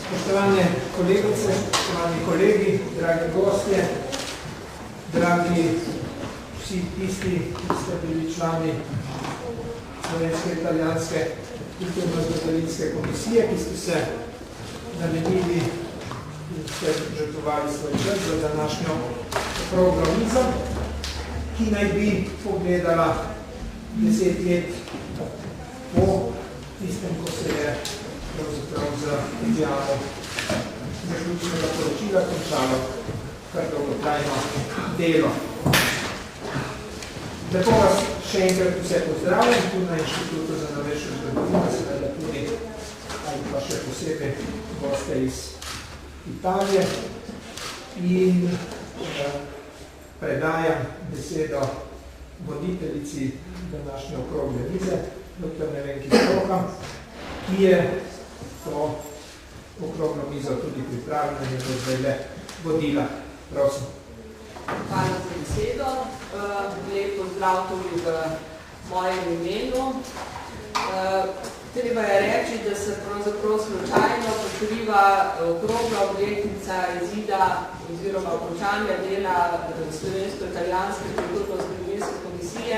Spoštovane kolegice, spoštovani kolegi, dragi gostje, dragi vsi tisti, ki ste bili člani Slovensko-italijanske kulturno-zgodovinske komisije, ki ste se namenili in ste žrtvovali svoj čas za današnjo okroglo mizo, ki naj bi pogledala 10 let po tistem, ko se je pravzaprav za izjavo zaključnega poročila končalo kar dolgotrajno delo. Lepo vas še enkrat vse pozdravljam, tu na Inštitutu za novejšo zgodovino, seveda tudi ali pa še posebej goste iz Italije in predajam besedo voditeljici današnje okrogle mize, dr. Nevenki Stroha, ki je to okroglo mizo tudi pripravljena in bo zdaj le vodila. Prosim. Hvala za besedo. Lep pozdrav tudi v mojem imenu. Treba je reči, da se pravzaprav slučajno pokriva okrogla obletnica izida oziroma končanja dela Slovensko-italijanske kulturno-zgodovinske komisije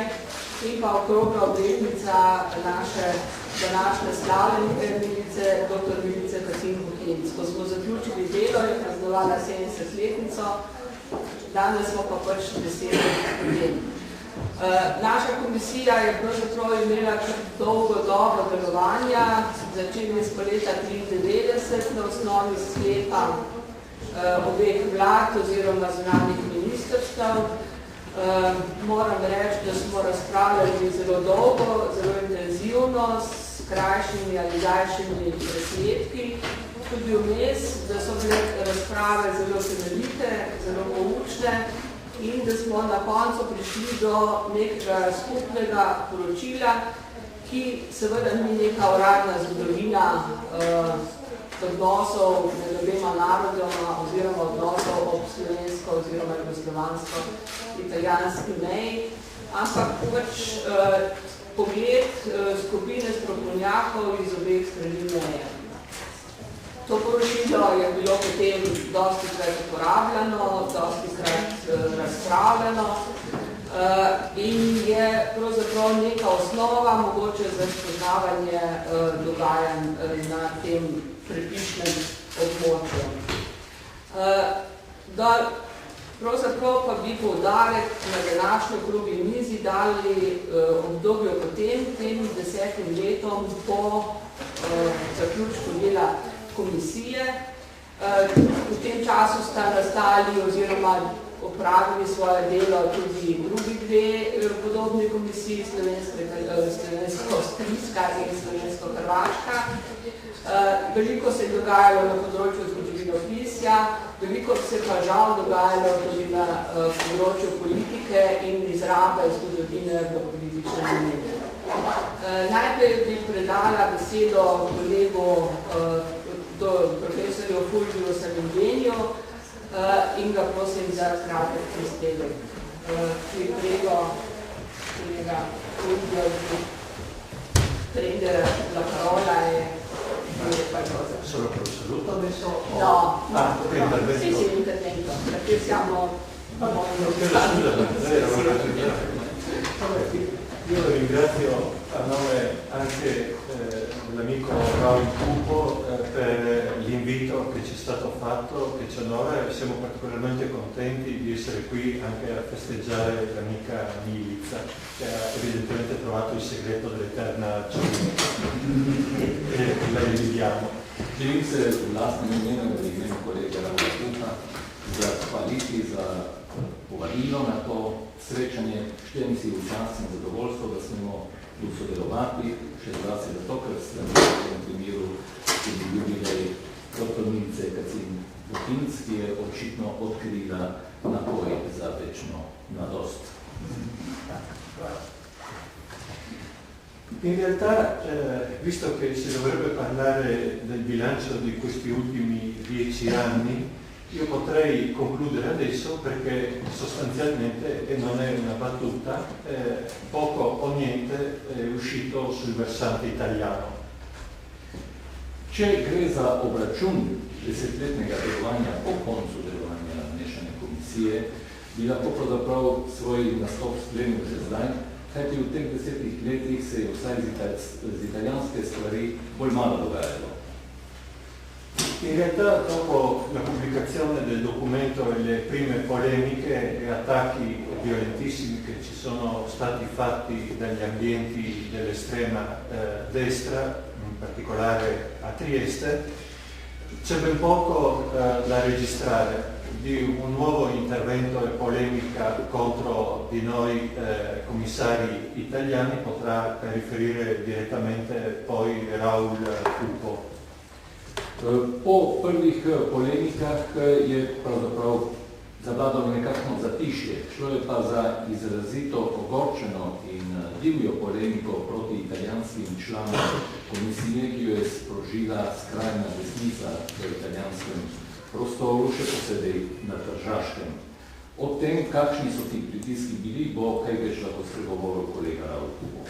in pa okrogla obletnica naše današnje slavljenke Milice, dr. Milice Kacin-Bohinc. Ko smo zaključili delo in praznovala 70-letnico, danes smo pa pač 10 let potem. Naša komisija je pravzaprav imela dolgo dobo delovanja, začeli smo leta 1993 na osnovi sklepa obeh vlad oziroma zunanjih ministrstev. Moram reči, da smo razpravljali zelo dolgo, zelo intenzivno, s krajšimi ali daljšimi presledki. Tudi vmes, da so bile razprave zelo temeljite, zelo poučne in da smo na koncu prišli do nekega skupnega poročila, ki seveda ni neka uradna zgodovina odnosov med obema narodoma oziroma odnosov ob slovensko oziroma jugoslovansko-italijanski meji, ampak pač pogled skupine strokovnjakov iz obeh strani meje. To poročilo je bilo potem dosti krat uporabljeno, dosti krat razpravljeno in je pravzaprav neka osnova mogoče za spoznavanje dogajanj na tem prepišnem območju. Pravzaprav pa bi poudarek na današnjo okrogli mizi dali obdobju potem, tem 10 letom po zaključku dela komisije. V tem času sta nastali oziroma opravili svoje delo tudi drugi dve podobni komisiji, slovensko-avstrijska in slovensko-hrvaška. Veliko se je dogajalo na področju zgodovinopisja, veliko se pa žal dogajalo tudi na področju politike in izrabe zgodovine v političnem namenu. Najprej bi predala besedo kolegu profesorju Fulviju Savingeniju in ga prosim za kratek prispevek. Prego, kolega Fulvio, prendere la parola e dire qualcosa. Solo per un saluto adesso? No, intervento. Sì, intervento, perché siamo... Io ringrazio a nome anche dell'amico Raul Pupo per l'invito che ci è stato fatto, che ci onora e siamo particolarmente contenti di essere qui anche a festeggiare l'amica Milica, che ha evidentemente trovato il segreto dell'eterna gioia e la riviviamo. Želim se v lastnem imenu in v imenu kolega Raula Pupa zahvaliti za povabilo na to srečanje. Štejem si v čast in zadovoljstvo, da smo tu sodelovati, še zlasti zato, ker ste v tem primeru tudi jubilej dr. Milice Kacin-Bohinc, ki je očitno odkrila napoj za večno mladost. In realtà, visto che si dovrebbe parlare del bilancio di questi ultimi 10 anni, io potrei concludere adesso perché sostanzialmente, e non è una battuta, poco o niente è uscito sul versante italiano. Če gre za obračun desetletnega delovanja po koncu delovanja mešane komisije, bi lahko pravzaprav svoj nastop sklenil že zdaj, kajti v teh 10 letih se je vsaj z italijanske stvari bolj malo dogajalo. In realtà dopo la pubblicazione del documento e le prime polemiche e attacchi violentissimi che ci sono stati fatti dagli ambienti dell'estrema destra, in particolare a Trieste, c'è ben poco da registrare di un nuovo intervento e polemica contro di noi commissari italiani. Potrà riferire direttamente poi Raul Pupo. Po prvih polemikah je pravzaprav zavladalo nekakšno zatišje. Šlo je pa za izrazito ogorčeno in divjo polemiko proti italijanskim članom komisije, ki jo je sprožila skrajna desnica v italijanskem prostoru, še posebej na Tržaškem. O tem, kakšni so ti pritiski bili, bo kaj več lahko spregovoril kolega Raul Pupo.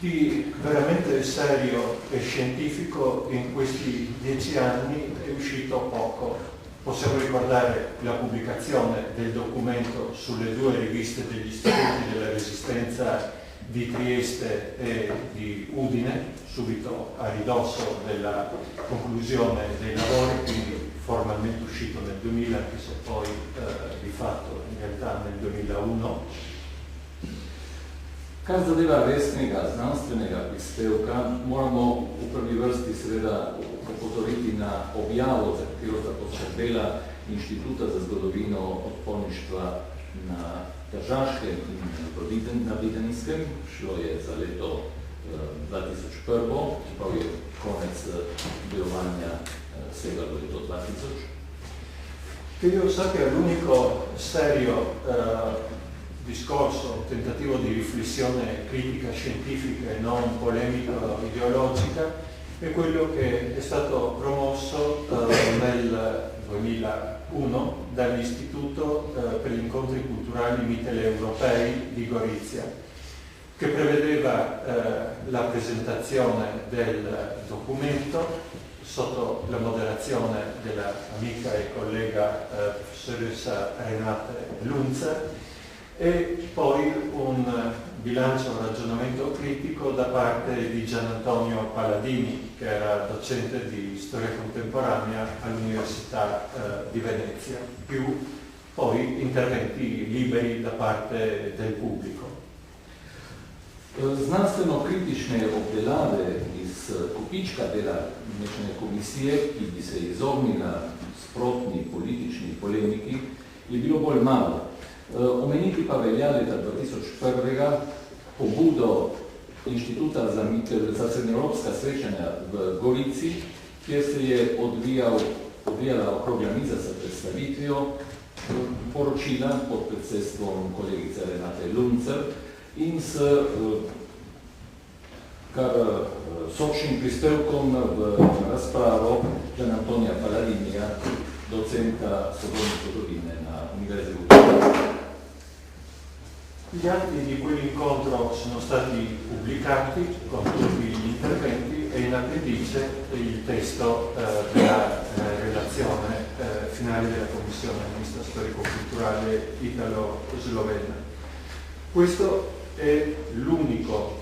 Di veramente serio e scientifico in questi 10 anni è uscito poco. Possiamo ricordare la pubblicazione del documento sulle 2 riviste degli istituti della Resistenza di Trieste e di Udine, subito a ridosso della conclusione dei lavori, quindi formalmente uscito nel 2000, anche se poi di fatto in realtà nel 2001. Kar zadeva resnega, znanstvenega prispevka, moramo v prvi vrsti seveda opozoriti na objavo, za katero sta poskrbela Inštituta za zgodovino odporništva na Tržaškem in na Videnskem. Šlo je za leto 2001, čeprav je konec delovanja segalo leto 2000. Io so che l'unico serio discorso, tentativo di riflessione critica scientifica e non polemica ideologica è quello che è stato promosso nel 2001 dall'Istituto per gli incontri culturali mitteleuropei di Gorizia, che prevedeva la presentazione del documento sotto la moderazione della amica e collega professoressa Renate Lunzer, e poi un bilancio, un ragionamento critico da parte di Gian Antonio Paladini, che era docente di storia contemporanea all'Università di Venezia, più poi interventi liberi da parte del pubblico. Znanstveno-kritične obdelave iz kupička dela mešane komisije, ki bi se izognila sprotni politični polemiki, je bilo bolj malo. Omeniti pa velja leta 2001 pobudo Inštituta za srednjeevropska srečanja v Gorici, kjer se je odvijala okrogla miza sa predstavitvijo poročila pod predsedstvom kolegice Renate Luncer in s kar sočnim prispevkom v razpravo Gian Antonija Paladinija, docenta sodobne zgodovine na Univerzi v Gorici. Gli atti di quell'incontro sono stati pubblicati con tutti gli interventi e in appendice il testo della relazione finale della Commissione Mista Storico-Culturale Italo-Slovena. Questo è l'unico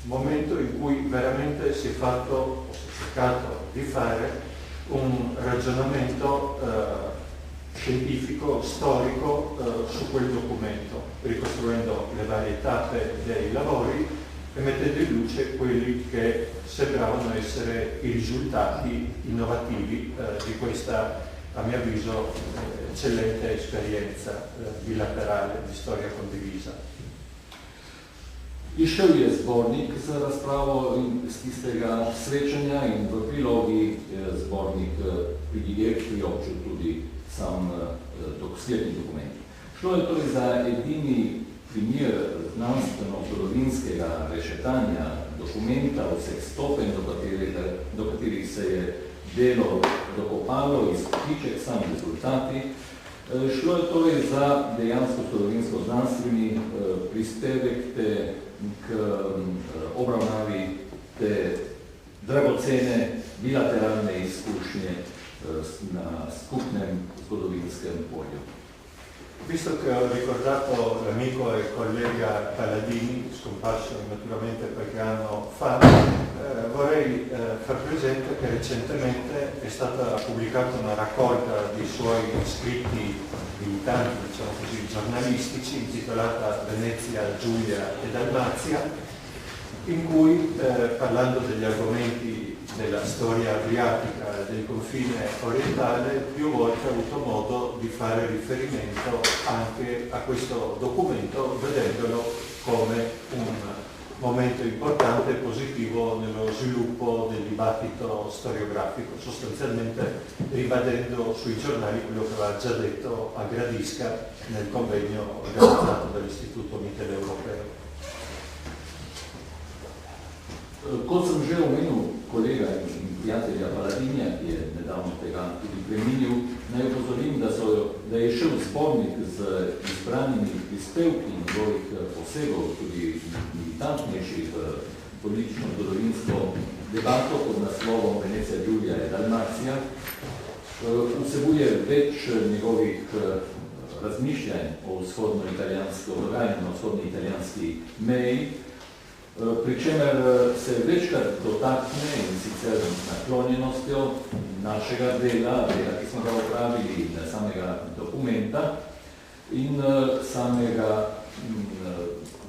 momento in cui veramente si è fatto, o si è cercato di fare, un ragionamento scientifico, storico su quel documento, ricostruendo le varie tappe dei lavori e mettendo in luce quelli che sembravano essere i risultati innovativi di questa, a mio avviso, eccellente esperienza bilaterale di storia condivisa. Išel je zbornik za razpravo iz tistega srečanja in v prilogi zbornik priobčil tudi sam slednji dokument. Šlo je torej za edini primer znanstveno-zgodovinskega rešetanja dokumenta vseh stopenj, do katerih se je delo dokopalo, izkupiček, sam rezultati. Šlo je torej za dejansko zgodovinsko-znanstveni prispevek k obravnavi te dragocene bilateralne izkušnje na skupnem zgodovinskem polju. Visto che ho ricordato l'amico e collega Paladini, scomparso naturalmente qualche anno fa, vorrei far presente che recentemente è stata pubblicata una raccolta di suoi scritti militanti, diciamo così, giornalistici, intitolata Venezia, Giulia e Dalmazia, in cui, parlando degli argomenti della storia adriatica e del confine orientale, più volte ho avuto modo di fare riferimento anche a questo documento, vedendolo come un momento importante e positivo nello sviluppo del dibattito storiografico, sostanzialmente ribadendo sui giornali quello che aveva già detto a Gradisca nel convegno organizzato dall'Istituto Mitteleuropeo. Kot sem že omenil kolega in prijatelja Paladinja, ki je nedavno tega tudi preminil, naj upozorim, da je šel zbornik z izbranimi prispevki njegovih posegov, tudi militantnejših politično-zgodovinsko debato pod naslovom Venecija, Giulia e Dalmacija. Vsebuje več njegovih razmišljanj o vzhodno-italijansko dogajanju na vzhodno-italijanski meji, pri čemer se večkrat dotakne in sicer naklonjenostjo našega dela, ki smo ga opravili, samega dokumenta in samega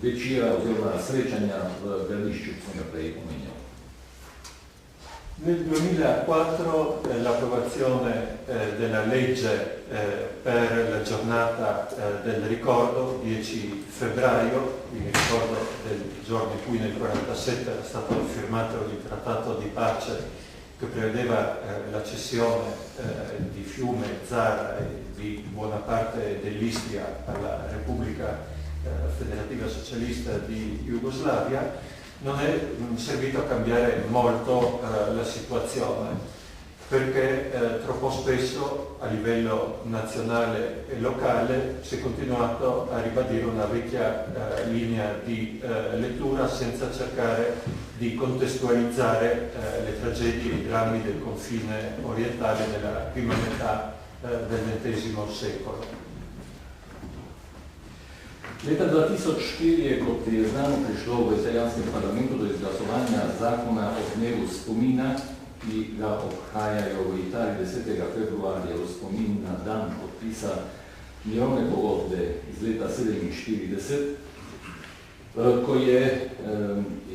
večera oziroma srečanja v Gradišču, ki sem ga prej omenjal. Nel 2004 l'approvazione della legge per la giornata del ricordo, 10 febbraio, il ricordo del giorno in cui nel 1947 era stato firmato il trattato di pace che prevedeva la cessione di Fiume, Zara e di buona parte dell'Istria alla Repubblica Federativa Socialista di Jugoslavia, non è servito a cambiare molto la situazione, perché troppo spesso a livello nazionale e locale si è continuato a ribadire una vecchia linea di lettura senza cercare di contestualizzare le tragedie e i drammi del confine orientale nella prima metà del XX secolo. Leta 2004 je, kot je znano, prišlo v italijanskem parlamentu do izglasovanja zakona o dnevu spomina, ki ga obhajajo v Italiji 10. februarja v spomin na dan podpisa mirovne pogodbe iz leta 1947, ko je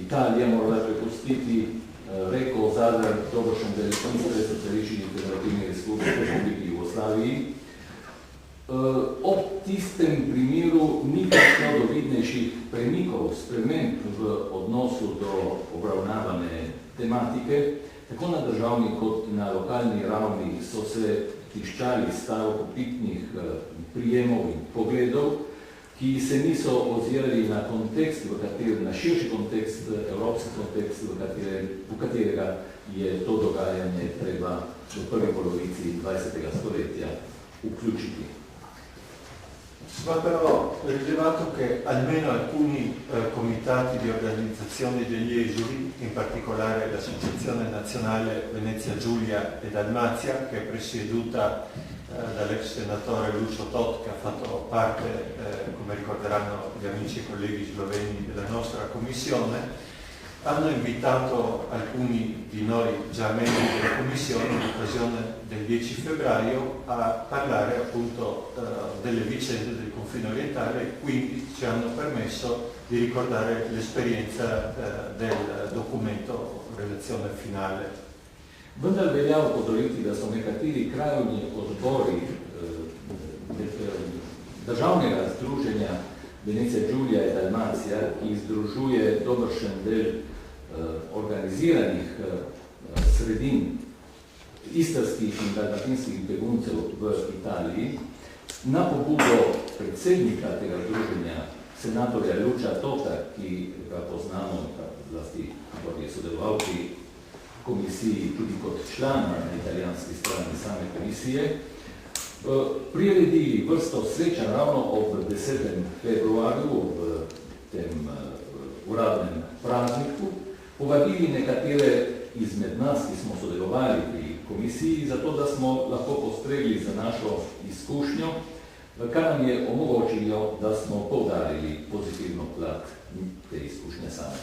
Italija morala prepustiti reko Zadar Dobrošen del Istre Socialistični Federativni Republiki Jugoslaviji. Ob tistem primeru ni prišlo do vidnejših premikov, sprememb v odnosu do obravnavane tematike. Tako na državni kot na lokalni ravni so se tiščali starokopitnih prijemov in pogledov, ki se niso ozirali na kontekst, na širši kontekst, evropski kontekst, v katerega je to dogajanje treba v prvi polovici 20. stoletja vključiti. Va però rilevato che almeno alcuni comitati di organizzazione degli esuli, in particolare l'Associazione Nazionale Venezia, Giulia e Dalmazia, che è presieduta dall'ex senatore Lucio Tot, che ha fatto parte, come ricorderanno gli amici e colleghi sloveni, della nostra commissione, hanno invitato alcuni di noi già membri della commissione in occasione del 10 febbraio a parlare appunto delle vicende del confine orientale e quindi ci hanno permesso di ricordare l'esperienza del documento relazione finale. Vendar velja opozoriti, da so nekateri krajovni odbori državnega združenja Venecija, Giulia in Dalmacija, ki združuje dobršen del organiziranih sredin istrskih in dalmatinskih beguncev v Italiji, na pobudo predsednika tega združenja, senatorja Lucia Tota, ki ga poznamo, zlasti, kot je sodeloval pri komisiji tudi kot član na italijanski strani same komisije, priredili vrsto srečanj ravno ob 10. februarju, ob tem uradnem prazniku, povabili nekatere izmed nas, ki smo sodelovali pri komisiji, zato da smo lahko postregli za našo izkušnjo, kar nam je omogočilo, da smo poudarili pozitivno plat te izkušnje same.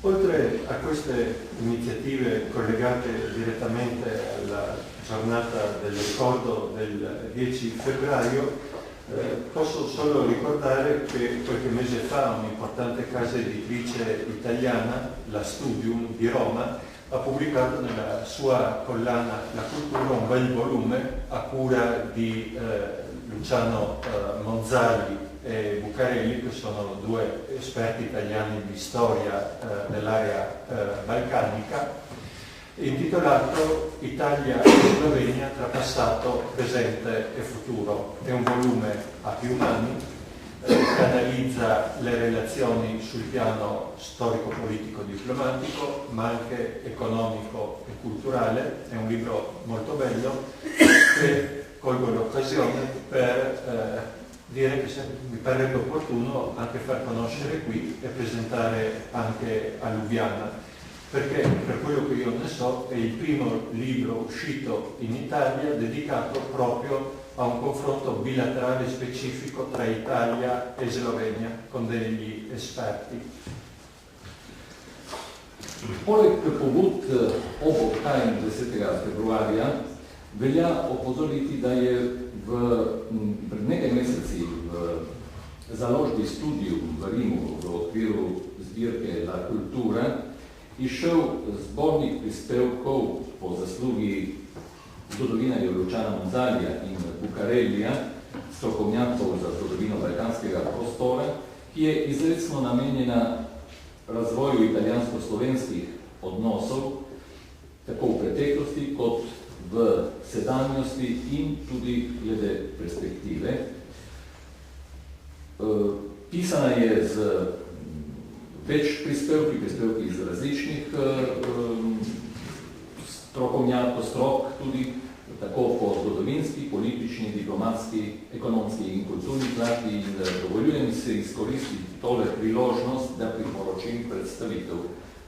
Oltre a queste iniziative collegate direttamente alla giornata del ricordo del 10 febbraio, posso solo ricordare che qualche mese fa un'importante casa editrice italiana, la Studium di Roma, ha pubblicato nella sua collana La Cultura un bel volume a cura di Luciano Monzali e Bucarelli, che sono due esperti italiani di storia dell'area balcanica, intitolato Italia e Slovenia tra passato, presente e futuro. È un volume a più mani che analizza le relazioni sul piano storico-politico-diplomatico, ma anche economico e culturale. È un libro molto bello che colgo l'occasione per dire che mi parrebbe opportuno anche far conoscere qui e presentare anche a Lubiana, perché per quello che io ne so è il primo libro uscito in Italia dedicato proprio a un confronto bilaterale specifico tra Italia e Slovenia con degli esperti. Poleg pobud ob 21. februarja velja opozoriti, da je pred nekaj meseci v založbi Studium v Rimu v okviru zbirke La Cultura išel zbornik prispevkov po zaslugi zgodovinarjev Luciana Monzalija in Bucarellija, strokovnjakov za zgodovino balkanskega prostora, ki je izrecno namenjena razvoju italijansko-slovenskih odnosov, tako v preteklosti kot v sedanjosti in tudi glede perspektive. Pisana je z več prispevki iz različnih strok, tudi tako po zgodovinski, politični, diplomatski, ekonomski in kulturni plati, in dovoljujem se izkoristiti tole priložnost, da priporočim predstavitev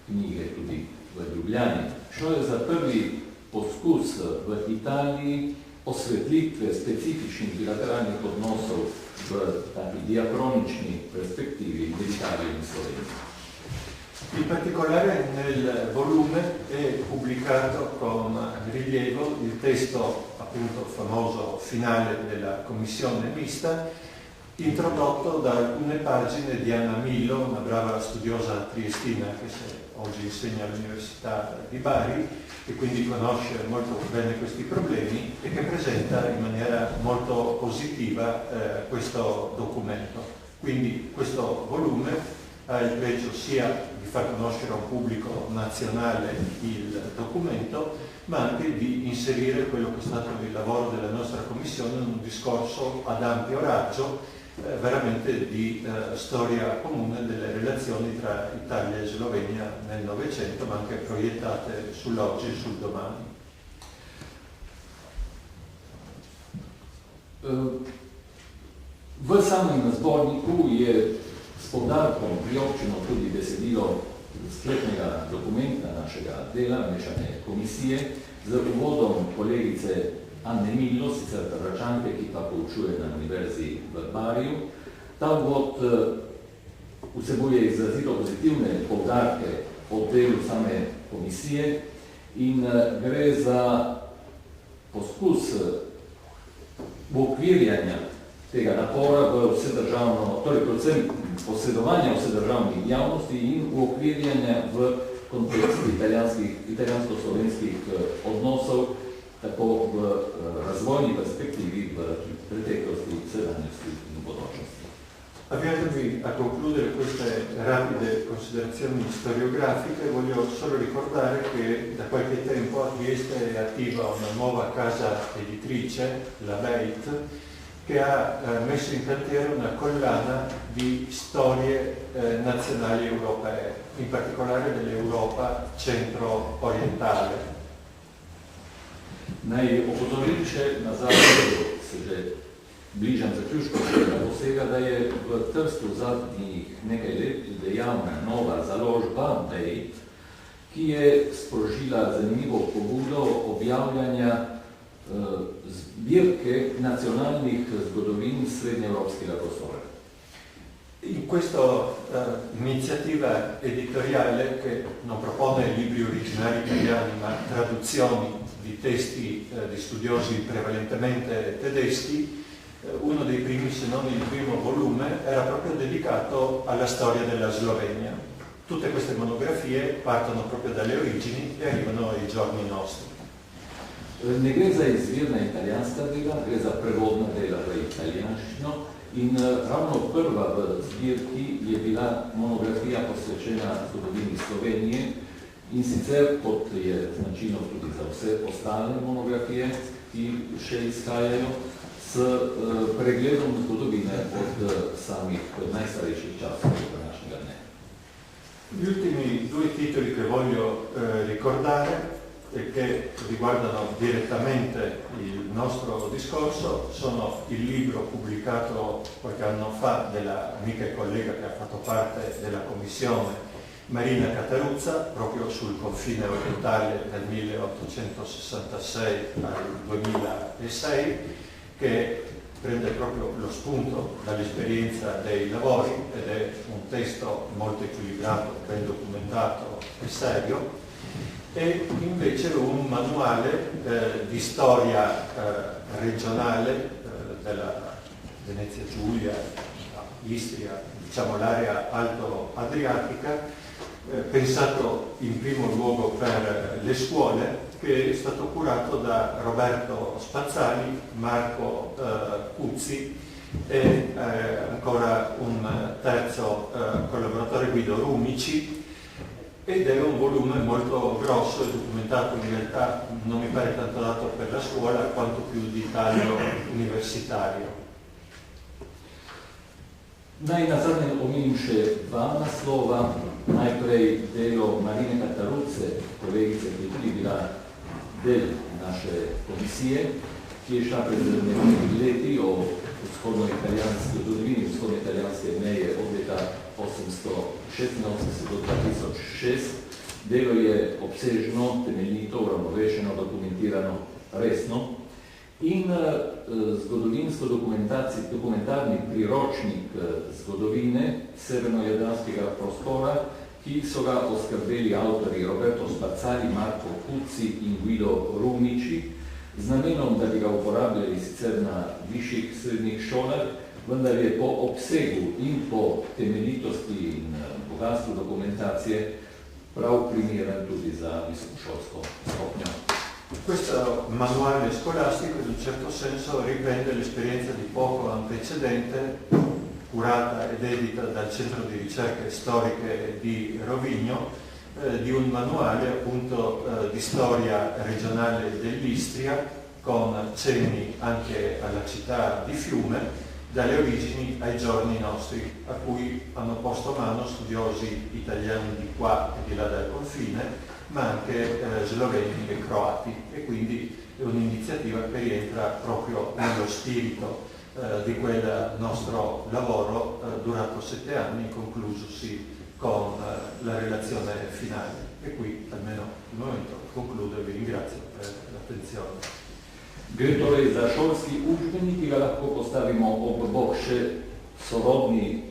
knjige tudi v Ljubljani. Šlo je za prvi poskus v Italiji osvetlitve specifičnih bilateralnih odnosov v taki diacronični perspektivi med Italijo in Slovenijo. In particolare nel volume è pubblicato con rilievo il testo appunto famoso finale della commissione mista, introdotto da alcune pagine di Anna Millo, una brava studiosa triestina che oggi insegna all'Università di Bari e quindi conosce molto bene questi problemi e che presenta in maniera molto positiva questo documento. Quindi questo volume ha il pregio sia di far conoscere a un pubblico nazionale il documento, ma anche di inserire quello che è stato il lavoro della nostra commissione in un discorso ad ampio raggio, veramente di storia comune delle relazioni tra Italia e Slovenia nel Novecento, ma anche proiettate sull'oggi e sul domani. V samem zborniku je s poudarkom priobčeno tudi besedilo sklepnega dokumenta našega dela, mešane komisije, z uvodom kolegice Anne Millo, sicer Račanke, ki pa poučuje na Univerzi v Bariju. Ta uvod vsebuje izrazito pozitivne poudarke o delu same komisije in gre za poskus uokvirjanja tega napora v vsedržavno, torej predvsem posredovanja vsedržavnih javnosti in uokvirjanja v kontekstu italijansko-slovenskih odnosov, tako v razvojni perspektivi, v preteklosti, sedanjosti in bodočnosti. Avviandomi a concludere queste rapide considerazioni storiografiche, voglio solo ricordare che da qualche tempo a Trieste è attiva una nuova casa editrice, la Beit, che ha messo in cantiere una collana di storie nazionali europee, in particolare dell'Europa centro-orientale. Naj opozorim še nazaj, se že bližam zaključku dosega, da je v Trstu zadnjih nekaj let dejavna nova založba Dej, ki je sprožila zanimivo pobudo objavljanja zbirke nacionalnih zgodovin srednjeevropskega prostora. In questa iniziativa editoriale, che non propone libri originali italiani ma traduzioni di testi di studiosi prevalentemente tedeschi, uno dei primi, se non il primo volume, era proprio dedicato alla storia della Slovenia. Tutte queste monografie partono proprio dalle origini e arrivano ai giorni nostri. Ne gre za izvirna italijanska dela, gre za prevodna dela v italijanščino in ravno prva v zbirki je bila monografija posvečena zgodovini Slovenije in sicer, kot je značilno tudi za vse ostale monografije, ki še izhajajo, s pregledom zgodovine od samih najstarejših časov do današnjega dne. Gli ultimi due titoli che voglio ricordare e che riguardano direttamente il nostro discorso sono il libro pubblicato qualche anno fa della amica e collega che ha fatto parte della commissione, Marina Cataruzza, proprio sul confine orientale dal 1866 al 2006, che prende proprio lo spunto dall'esperienza dei lavori ed è un testo molto equilibrato, ben documentato e serio, e invece un manuale di storia regionale della Venezia Giulia, Istria, diciamo l'area alto-adriatica, pensato in primo luogo per le scuole, che è stato curato da Roberto Spazzali, Marco Cuzzi e ancora un terzo collaboratore, Guido Rumici, ed è un volume molto grosso e documentato, in realtà non mi pare tanto dato per la scuola quanto più di taglio universitario. Naj nazadnje omenim še dva naslova. Najprej delo Marine Cataruzze, kolegice, ki je tudi bila del naše komisije, ki je šla pred nekaj leti o vzhodno-italijanski zgodovini, vzhodno-italijanske meje od leta 1886 do 2006. Delo je obsežno, temeljito, uravnovešeno, dokumentirano, resno. In zgodovinsko-dokumentarni priročnik zgodovine severno-jadranskega prostora, ki so ga oskrbeli avtorji Roberto Spazzali, Marco Cuzzi in Guido Rumici, z namenom, da bi ga uporabljali sicer na višjih srednjih šolah, vendar je po obsegu in po temeljitosti in bogatstvu dokumentacije prav primeren tudi za visokošolsko stopnjo. Questo manuale scolastico in un certo senso riprende l'esperienza di poco antecedente, curata ed edita dal Centro di Ricerche Storiche di Rovigno, di un manuale appunto di storia regionale dell'Istria, con cenni anche alla città di Fiume, dalle origini ai giorni nostri, a cui hanno posto mano studiosi italiani di qua e di là dal confine, ma anche sloveni e croati, e quindi è un'iniziativa che rientra proprio nello spirito di quel nostro lavoro durato 7 anni, conclusosi con la relazione finale. E qui, almeno al momento, concludo e vi ringrazio per l'attenzione. Gre torej za šolski učbenik, ki ga lahko postavimo ob bok še sorodni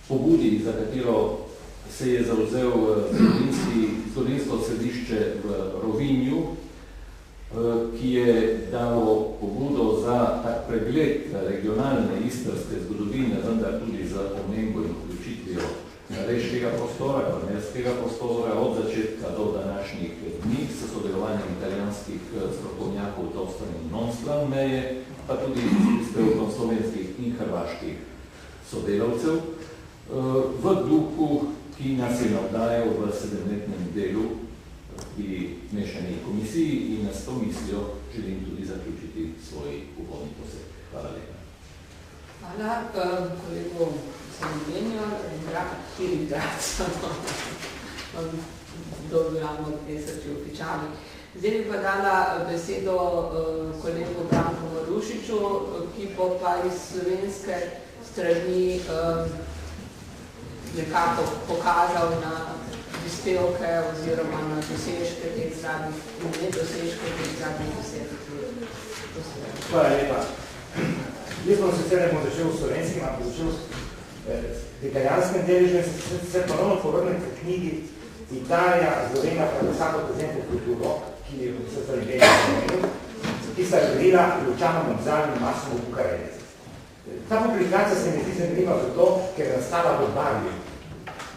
pobudi, za katero se je zavzel zgodovinsko središče v Rovinju, ki je dalo pobudo za tak pregled regionalne istrske zgodovine, vendar tudi za omembo in vključitvijo starejšega prostora, kvarnerskega prostora, od začetka do današnjih dni, s sodelovanjem italijanskih strokovnjakov Tostran in Nonstran meje, pa tudi s prispevkom slovenskih in hrvaških sodelavcev, v duhu, ki nas je navdajal v 7-letnem delu pri mešani komisiji, in s to mislijo želim tudi zaključiti svoj uvodni poseg. Hvala lepa. Hvala kolegu Sanjenjo in ringrazio dobbiamo esserci ufficiali. Zdaj bi pa dala besedo kolegu Branku Marušiču, ki bo pa iz slovenske strani nekako pokazal na prispevke oziroma na dosežke teh zadnjih in nedosežke teh zadnjih 10 let. Hvala lepa. Jaz bom sicer ne bom začel v slovenskem, ampak začel v italijanskem deležu in se ponovno povrnem k knjigi Italija, Slovenija, predvsem prezente kulturo, ki je v Sloveniji, ki sta rodila Luciano Gonzalo in Massimo Bucarelli. Ta publikacija se mi zdi zanimiva zato, ker je nastala v Barbi,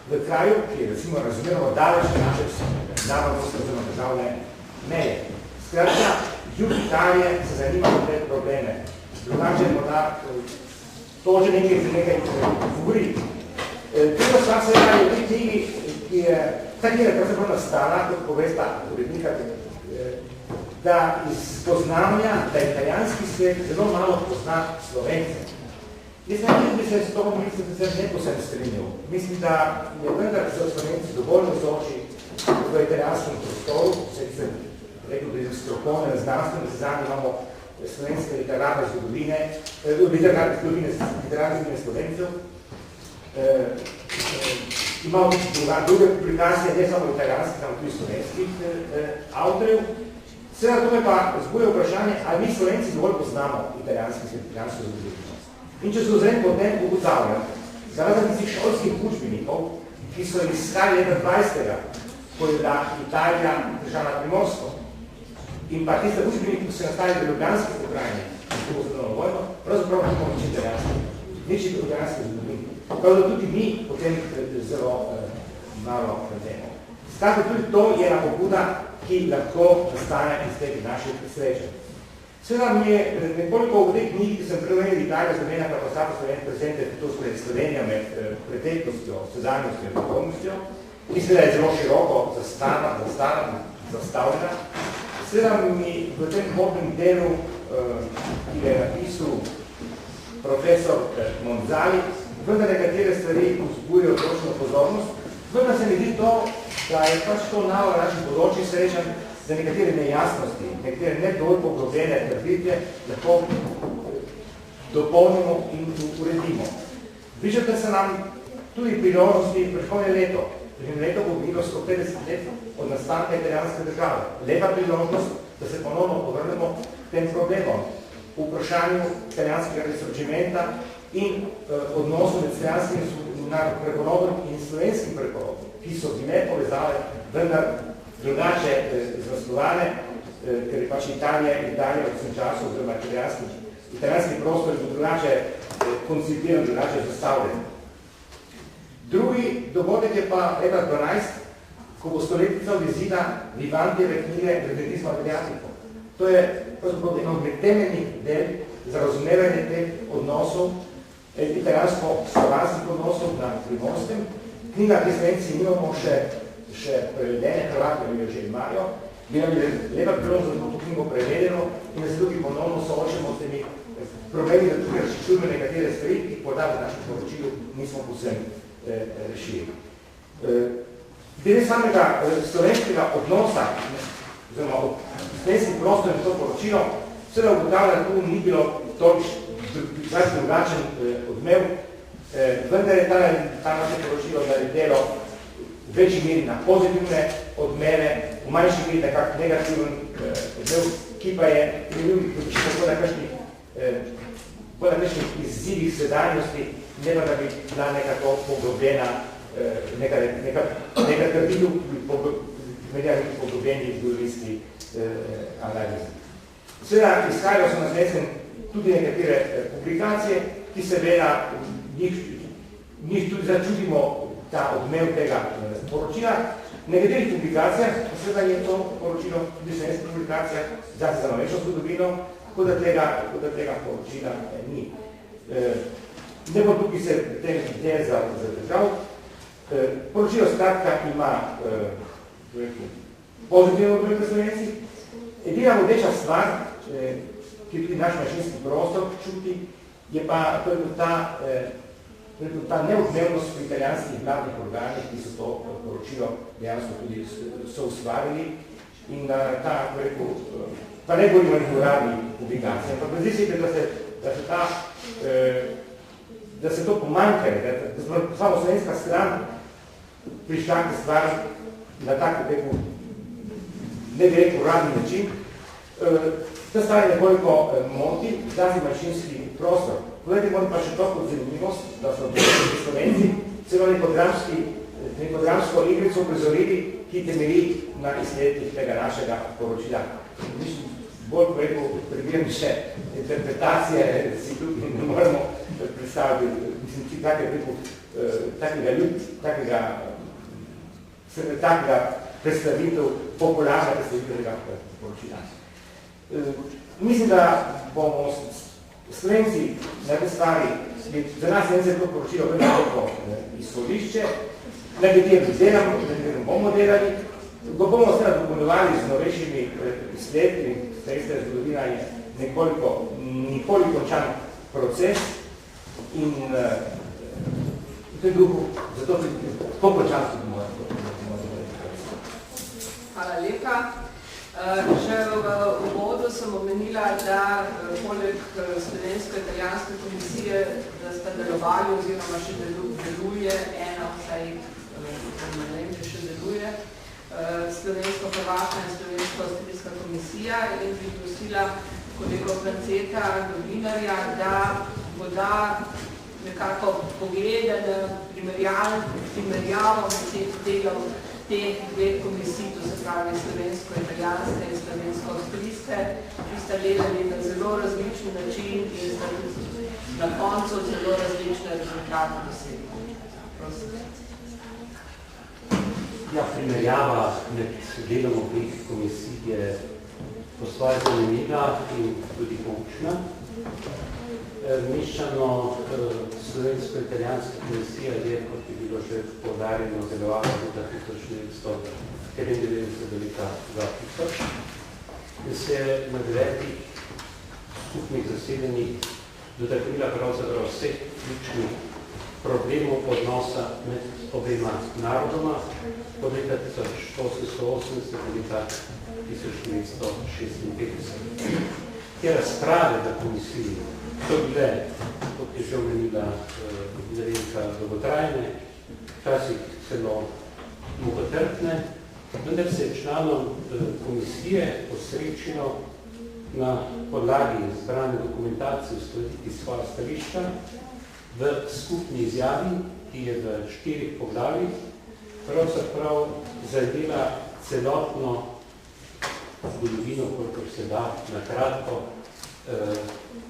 v kraju, ki je recimo razumelo daleč naše narodnosti oziroma državne meje. Skratka, jug Italije se zanima za te probleme. Drugače morda to že nekaj govori. Druga stvar se je v tej knjigi, ki je pravzaprav nastala, kot povesta urednika, da iz spoznanja, da italijanski svet zelo malo pozna Slovence. Jaz nekaj bi se s to neposebno strinjal. Mislim, da je vendar za Slovenci dovolj navzoči v italijanskem prostoru, se rekel, da je strokovne, znanstvene, sezanje imamo slovenske literarne zgodovine, literarne zgodovine Slovencev. Imamo druge publikacije, ne samo italijanskih, ampak tudi slovenskih avtorjev. Seveda to me pa zbuja vprašanje, ali mi Slovenci dovolj poznamo italijansko zgodovino. In če se ozrem potem ugotavljam, zaradi tistih šolskih učbenikov, ki so iskali leta 20. ko je bila Italija državna Primorsko, in pa tiste učbeniki, ki so nastali v Ljubljanski pokrajini, ki bo zelo vojno, pravzaprav nimamo nič italijanske. Nič italijanske zgodovine. Prav da tudi mi potem zelo malo predemo. Skratka, tudi to je ena pobuda, ki lahko nastane iz teh naših srečanj. Seveda mi je nekoliko v tej knjigi, ki sem prevedel Italija, Slovenija, pa postala Slovenija prezente, to je Slovenija med preteklostjo, sedanjostjo in prihodnostjo, ki seveda je zelo široko zastavljena. Seveda mi v tem hodnem delu, ki je napisal profesor Monzali, vendar nekatere stvari vzbujajo točno pozornost, vendar se mi zdi to, da je pač to nalo naših področjih srečanj, za nekatere nejasnosti, nekatere ne dovolj poglobljene trditve lahko dopolnimo in uredimo. Višate se nam tudi priložnosti prihodnje leto. Prihodnje leto bo bilo 150 let od nastanka italijanske države. Lepa priložnost, da se ponovno povrnemo tem problemom. V vprašanju italijanskega resorgimenta in odnosu med italijanskim preporodom in slovenskim preporodom, ki so bile povezave, vendar drugače zasnovane, ker je pač Italija v vsem času, oziroma italijanski prostor je drugače koncipiran, drugače zastavljen. Drugi dogodek je pa leta 12, ko bo stoletnica od izida Vivantijeve knjige Redentismo Adriatico. To je pravzaprav eno od temeljnih del za razumevanje teh odnosov, italijansko-slovanskih odnosov na Primorskem. Knjiga, ki Slovenci nimamo še prevedene, Hrvati jo že imajo, bi nam je lepa priložnost, da smo to knjigo prevedeno in da se tukaj ponovno soočimo s temi problemi, da tukaj različujemo nekatere stvari, ki morda v našem poročilu nismo povsem rešili. Glede samega slovenskega odnosa, oziroma od slovenskih prostorov in to poročilo, seveda ugotavlja, da tu ni bilo toliko drugačen odmev, vendar je ta naše poročilo naredilo v večji meri na pozitivne odmeve, v manjši meri nekak negativen odmev, ki pa je po nekakšnih izzivih sedanjosti, ne pa da bi bila nekako poglobljena, neka trditev poglobljeni zgodovinski analizi. Seveda, izhajajo so na Slovenskem tudi nekatere publikacije, ki seveda njih tudi začutimo ta odmev tega poročila. V nekaterih publikacijah, seveda je to poročilo tudi slovenska publikacija, zase za novejšo zgodovino, kot da tega poročila ni. Ne bo tukaj se tem ideje zadržal. Poročilo skratka ima pozitivno odmev Slovenci. Edina vodeča stvar, ki tudi naš manjšinski prostor čuti, je pa ta neodmevnost pri italijanskih vladnih organih, ki so to poročilo dejansko tudi so ustvarili in ta, pa ne govorimo o uradni publikaciji, ampak zdi se, da se to pomanjkaj, da smo samo slovenska stran prišla k stvar na tak, ne bi rekel uradni način. Ta stvar je nekoliko moti, zlasti manjšinski prostor. Povedati moram pa še to kot zanimivost, da so Slovenci celo neko dramsko igrico uprizorili, ki temelji na izsledkih tega našega poročila. Bolj povedal, prebijem še interpretacije, si tukaj ne moramo predstaviti, mislim, ki takega predstavitev, popularna predstavitev tega poročila. Mislim, da bomo Slovenci na te stvari, za nas Slovenci je to poročilo veliko izhodišče, na katerem bomo delali, ga bomo seveda dopolnjevali z novejšimi izsledki, sredstva zgodovina je nikoli končan proces in v tem duhu, zato po počasu bomo Hvala lepa. Že v uvodu sem omenila, da poleg Slovensko-italijanske komisije sta delovali oziroma še deluje ena, vsaj ne vem, če še deluje, Slovensko-hrvaška in Slovensko-avstrijska komisija in bi prosila kolego Franceta, novinarja, da poda nekako pogleden primerjavo med delov teh dveh komisij, to se pravi slovensko-italijanske in slovensko-avstrijske, ki sta delali na zelo različni način in sta na koncu zelo različne rezultate dosegli. Prosim. Ja, primerjava med delom obeh komisij je po svoje zanimiva in tudi poučna. Mešano slovensko-italijanska komisija je, kot je bilo že poudarjeno, delovala od 1994 do leta 2000 in se je na 9 skupnih zasedanjih dotaknila pravzaprav vseh ključnih problemov odnosa med obema narodoma od leta 1880 do leta 1956. Te razprave na komisiji so bile, kot je že omenila Nevenka, dolgotrajne, včasih celo mukotrpne, vendar se je članom komisije posrečilo na podlagi zbrane dokumentacije uskladiti svoja stališča v skupni izjavi, ki je v 4 poglavjih, pravzaprav zajela celotno zgodovino, kolikor se da na kratko,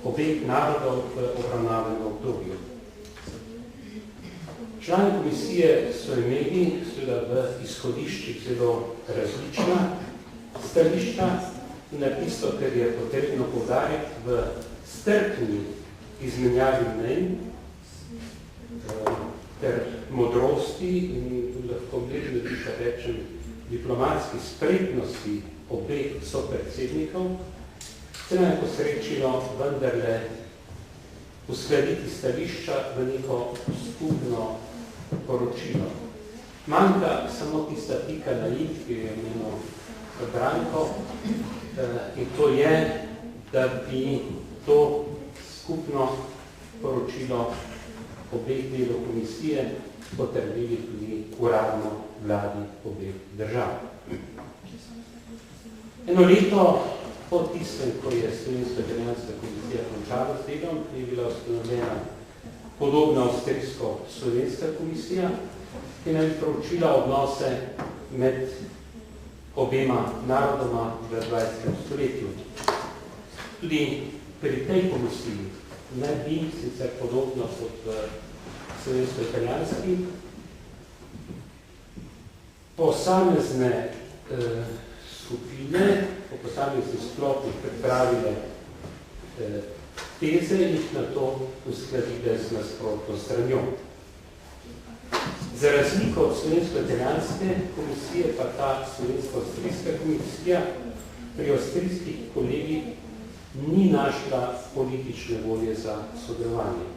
obeh narodov v obravnavanem obdobju. Člani komisije so imeli seveda v izhodiščih zelo različna stališča in na tisto, kar je potrebno poudariti v strpni izmenjavi mnenj ter modrosti in lahko gledno tiša rečem diplomatski spretnosti obeh sopredsednikov, se nam je posrečilo vendarle uskladiti stališča v neko skupno poročilo. Manjka samo tista pika na i, ki je imeno Branko, in to je, da bi to skupno poročilo obeh delov komisije potrdili tudi uradno vladi obeh držav. Eno leto po tistem, ko je Slovensko-italijanska komisija končala s delom, je bila ustanovljena podobna avstrijsko-slovenska komisija, ki nam je proučila odnose med obema narodoma v 20. stoletju. Tudi pri tej komisiji ne bi, sicer podobno kot v slovensko-italijanski, posamezne skupine, po posameznih sklopih pripravile teze in jih na to uskladile z nasprotno stranjo. Za razliko od slovensko-italijanske komisije pa ta slovensko-avstrijska komisija pri avstrijskih kolegih ni našla politične volje za sodelovanje.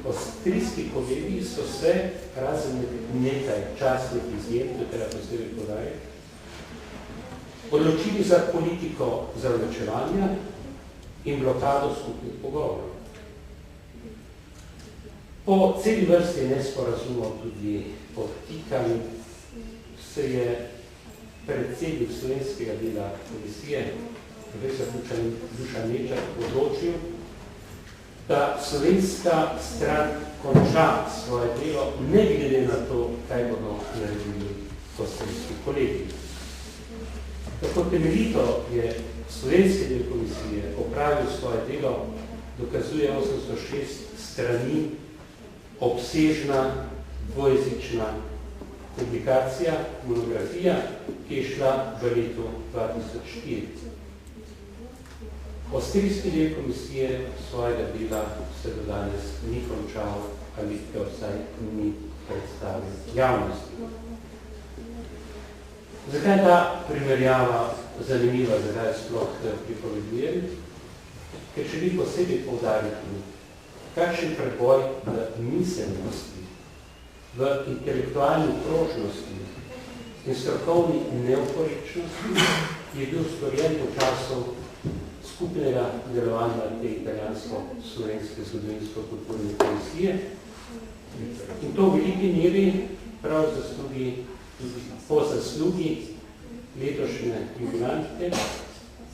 Avstrijski kolegi so se, razen nekaj časnih izjem, to treba posebej podariti, odločili za politiko zavlačevanja in blokado skupnih pogovorov. Po celi vrsti nesporazumov tudi podtikanj se je predsednik slovenskega dela komisije, profesor Dušan Mečar, odločil, da slovenska stran konča svoje delo, ne glede na to, kaj bodo naredili avstrijski kolegi. Tako temeljito je slovenski del komisije opravil svoje delo, dokazuje 806 strani obsežna dvojezična publikacija, monografija, ki je šla v letu 2004. Avstrijski del komisije svojega dela se do danes ni končal ali ga vsaj ni predstavil javnosti. Zakaj je ta primerjava zanimiva, zakaj sploh pripovedujem? Ker želim posebej poudariti, kakšen preboj v miselnosti, v intelektualni prožnosti in strokovni neoporečnosti je bil storjen v času skupnega delovanja te italijansko-slovenske zgodovinsko-kulturne komisije. In to v veliki meri prav po zaslugi letošnje jubilantke,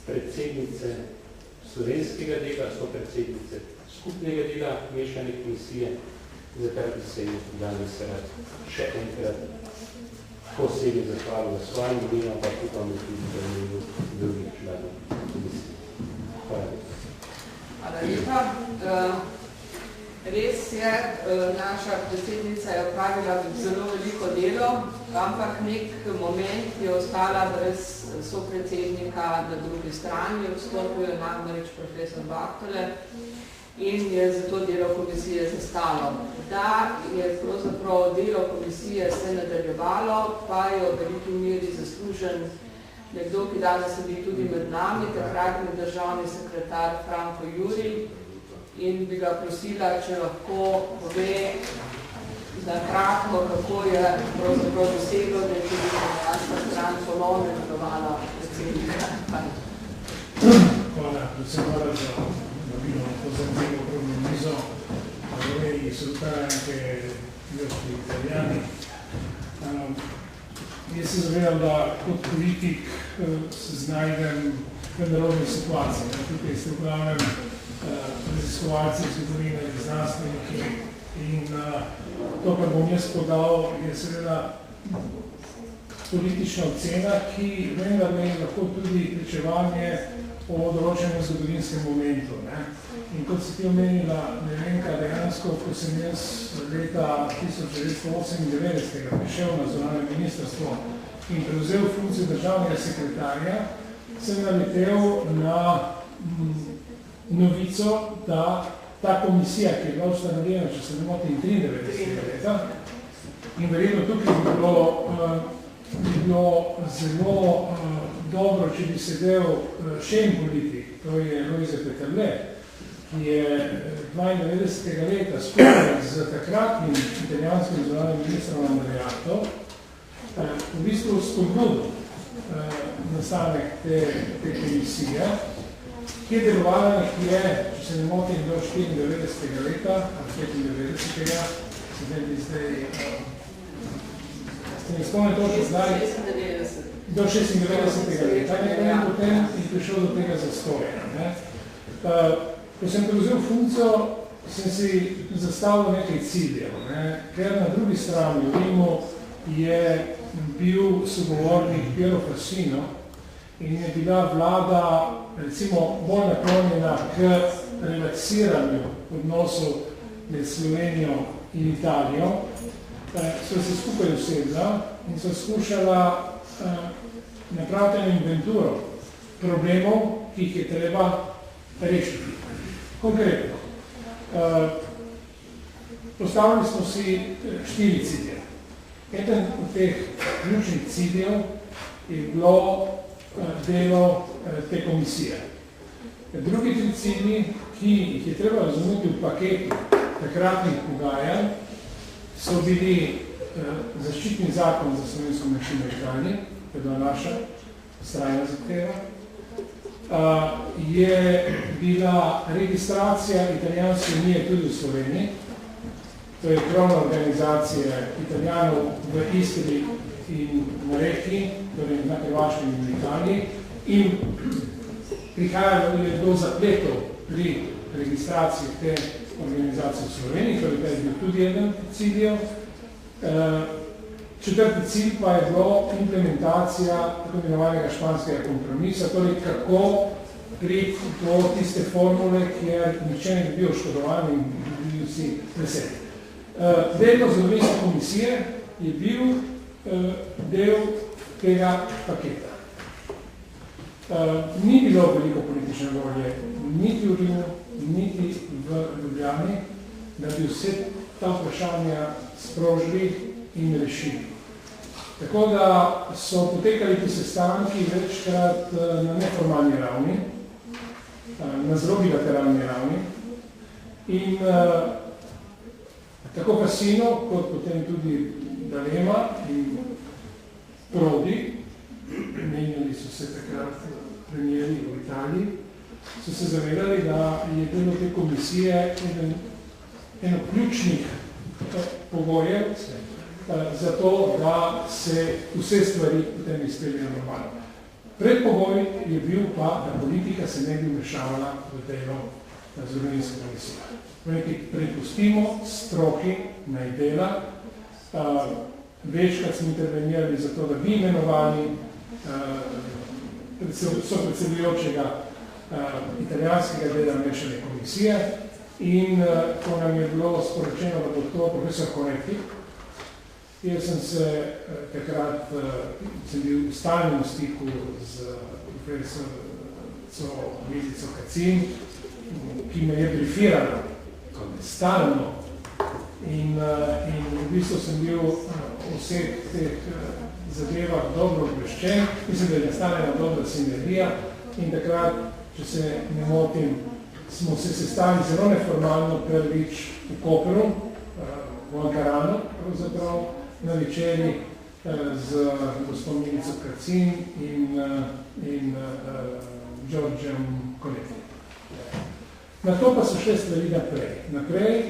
predsednice slovenskega dela, so predsednice skupnega dela mešane komisije, za kar bi se danes rad še enkrat posebej zahvalil v svojem imenu, pa tudi tudi drugih članov komisije. Hvala lepa. Res je, naša predsednica je opravila zelo veliko delo, ampak nek moment je ostala brez sopredsednika na drugi strani, odstopil je namreč profesor Bartole in je zato delo komisije zastalo. Da je pravzaprav delo komisije se nadaljevalo, pa je v veliki meri zaslužen nekdo, ki danes sedi tudi med nami, takratni državni sekretar Franko Juri, in bi ga prosila, če lahko pove na kratko, kako je pravzaprav doseglo, da je tudi naša stran ponovno imenovala predsednika. Hvala, predvsem hvala za nabilo pozornjeno okrogno mizo, Roveji, Srutanke, Joški, Italijani. Jaz se zavedam, da kot politik se znajdem v narodni situaciji. Tukaj ste v glavnem raziskovalci, zgodovine, znanstveniki in to, kar bom jaz podal, je seveda politična ocena, ki vendar ne lahko tudi pričevanje o določenem zgodovinskem momentu. In kot si ti omenila, Nevenka, dejansko, ko sem jaz leta 1998 prišel na zunanje ministrstvo in prevzel funkcijo državnega sekretarja, sem naletel na novico, da ta komisija, ki je bila ustanovljena, če se ne motim, 93. leta, in verjetno tukaj bi bilo zelo dobro, če bi sedel še en politik, to je Lojze Peterle, ki je 92. leta skupaj z takratnim italijanskim zunanjim ministrom Andreato v bistvu spodbudil nastanek te komisije, ki je delovala nekje, če se ne motim, do 94. leta, ali 95. sedaj bi zdaj, ste mi spomnili točno zdaj, do 96. leta, in potem je prišel do tega zastoja. Ko sem prevzel funkcijo, sem si zastavil nekaj ciljev, ker na drugi strani v Rimu je bil sogovornik Piero Fassino in je bila vlada recimo bolj naklonjena k relaksiranju odnosov med Slovenijo in Italijo, so se skupaj usedla in so skušala napraviti eno inventuro problemov, ki jih je treba rešiti. Konkretno, postavili smo si 4 cilje. Eden od teh ključnih ciljev je bilo delo te komisije. Drugi 3 cilji, ki jih je treba razumeti v paketu takratnih pogajanj, so bili zaščitni zakon za slovensko manjšino v Italiji, to je bila naša strajna zahteva, je bila registracija Italijanske unije tudi v Sloveniji. To je krovna organizacija Italijanov v Istri in na Reki, torej na Hrvaškem in v Italiji. In prihajalo je do zapletov pri registraciji te organizacije v Sloveniji, torej je bil tudi eden ciljev. Četrti cilj pa je bilo implementacija tako imenovanega španskega kompromisa, torej kako priti do tiste formule, kjer niče ne bi bil oškodovan in bili vsi veseli. Delno zgodovinske komisije je bil del tega paketa. Ni bilo veliko politične volje, niti v Rimu, niti v Ljubljani, da bi vse ta vprašanja sprožili in rešili. Tako da so potekali ti sestanki večkrat na neformalni ravni, na zelo bilateralni ravni. In tako Fassino, kot potem tudi D'Alema in Prodi, menjali so se takrat premijeri v Italiji, so se zavedali, da je delo te komisije eno ključnih pogojev za to, da se vse stvari potem izpeljejo normalno. Predpogoj je bil pa, da politika se ne bi vmešavala v delo zgodovinske komisije. Prepustimo stroki naj dela. Večkrat smo intervenirali za to, da bi imenovali sopredsedujočega italijanskega dela mešane komisije in ko nam je bilo sporočeno, da bo to profesor Konetti. Jaz sem se takrat sem bil v stalnem stiku z profesorico Milico Kacin, ki me je brifirala stalno in v bistvu sem bil vseh teh zadevah dobro obveščen. Mislim, da je nastavljena dobra sinergija in takrat, če se ne motim, smo se sestali zelo neformalno prvič v Koperu, v Ankaranu, pravzaprav, na večeri z gospod Milico Kacin in Đorđem Konetti. Na to pa so šle stvari naprej.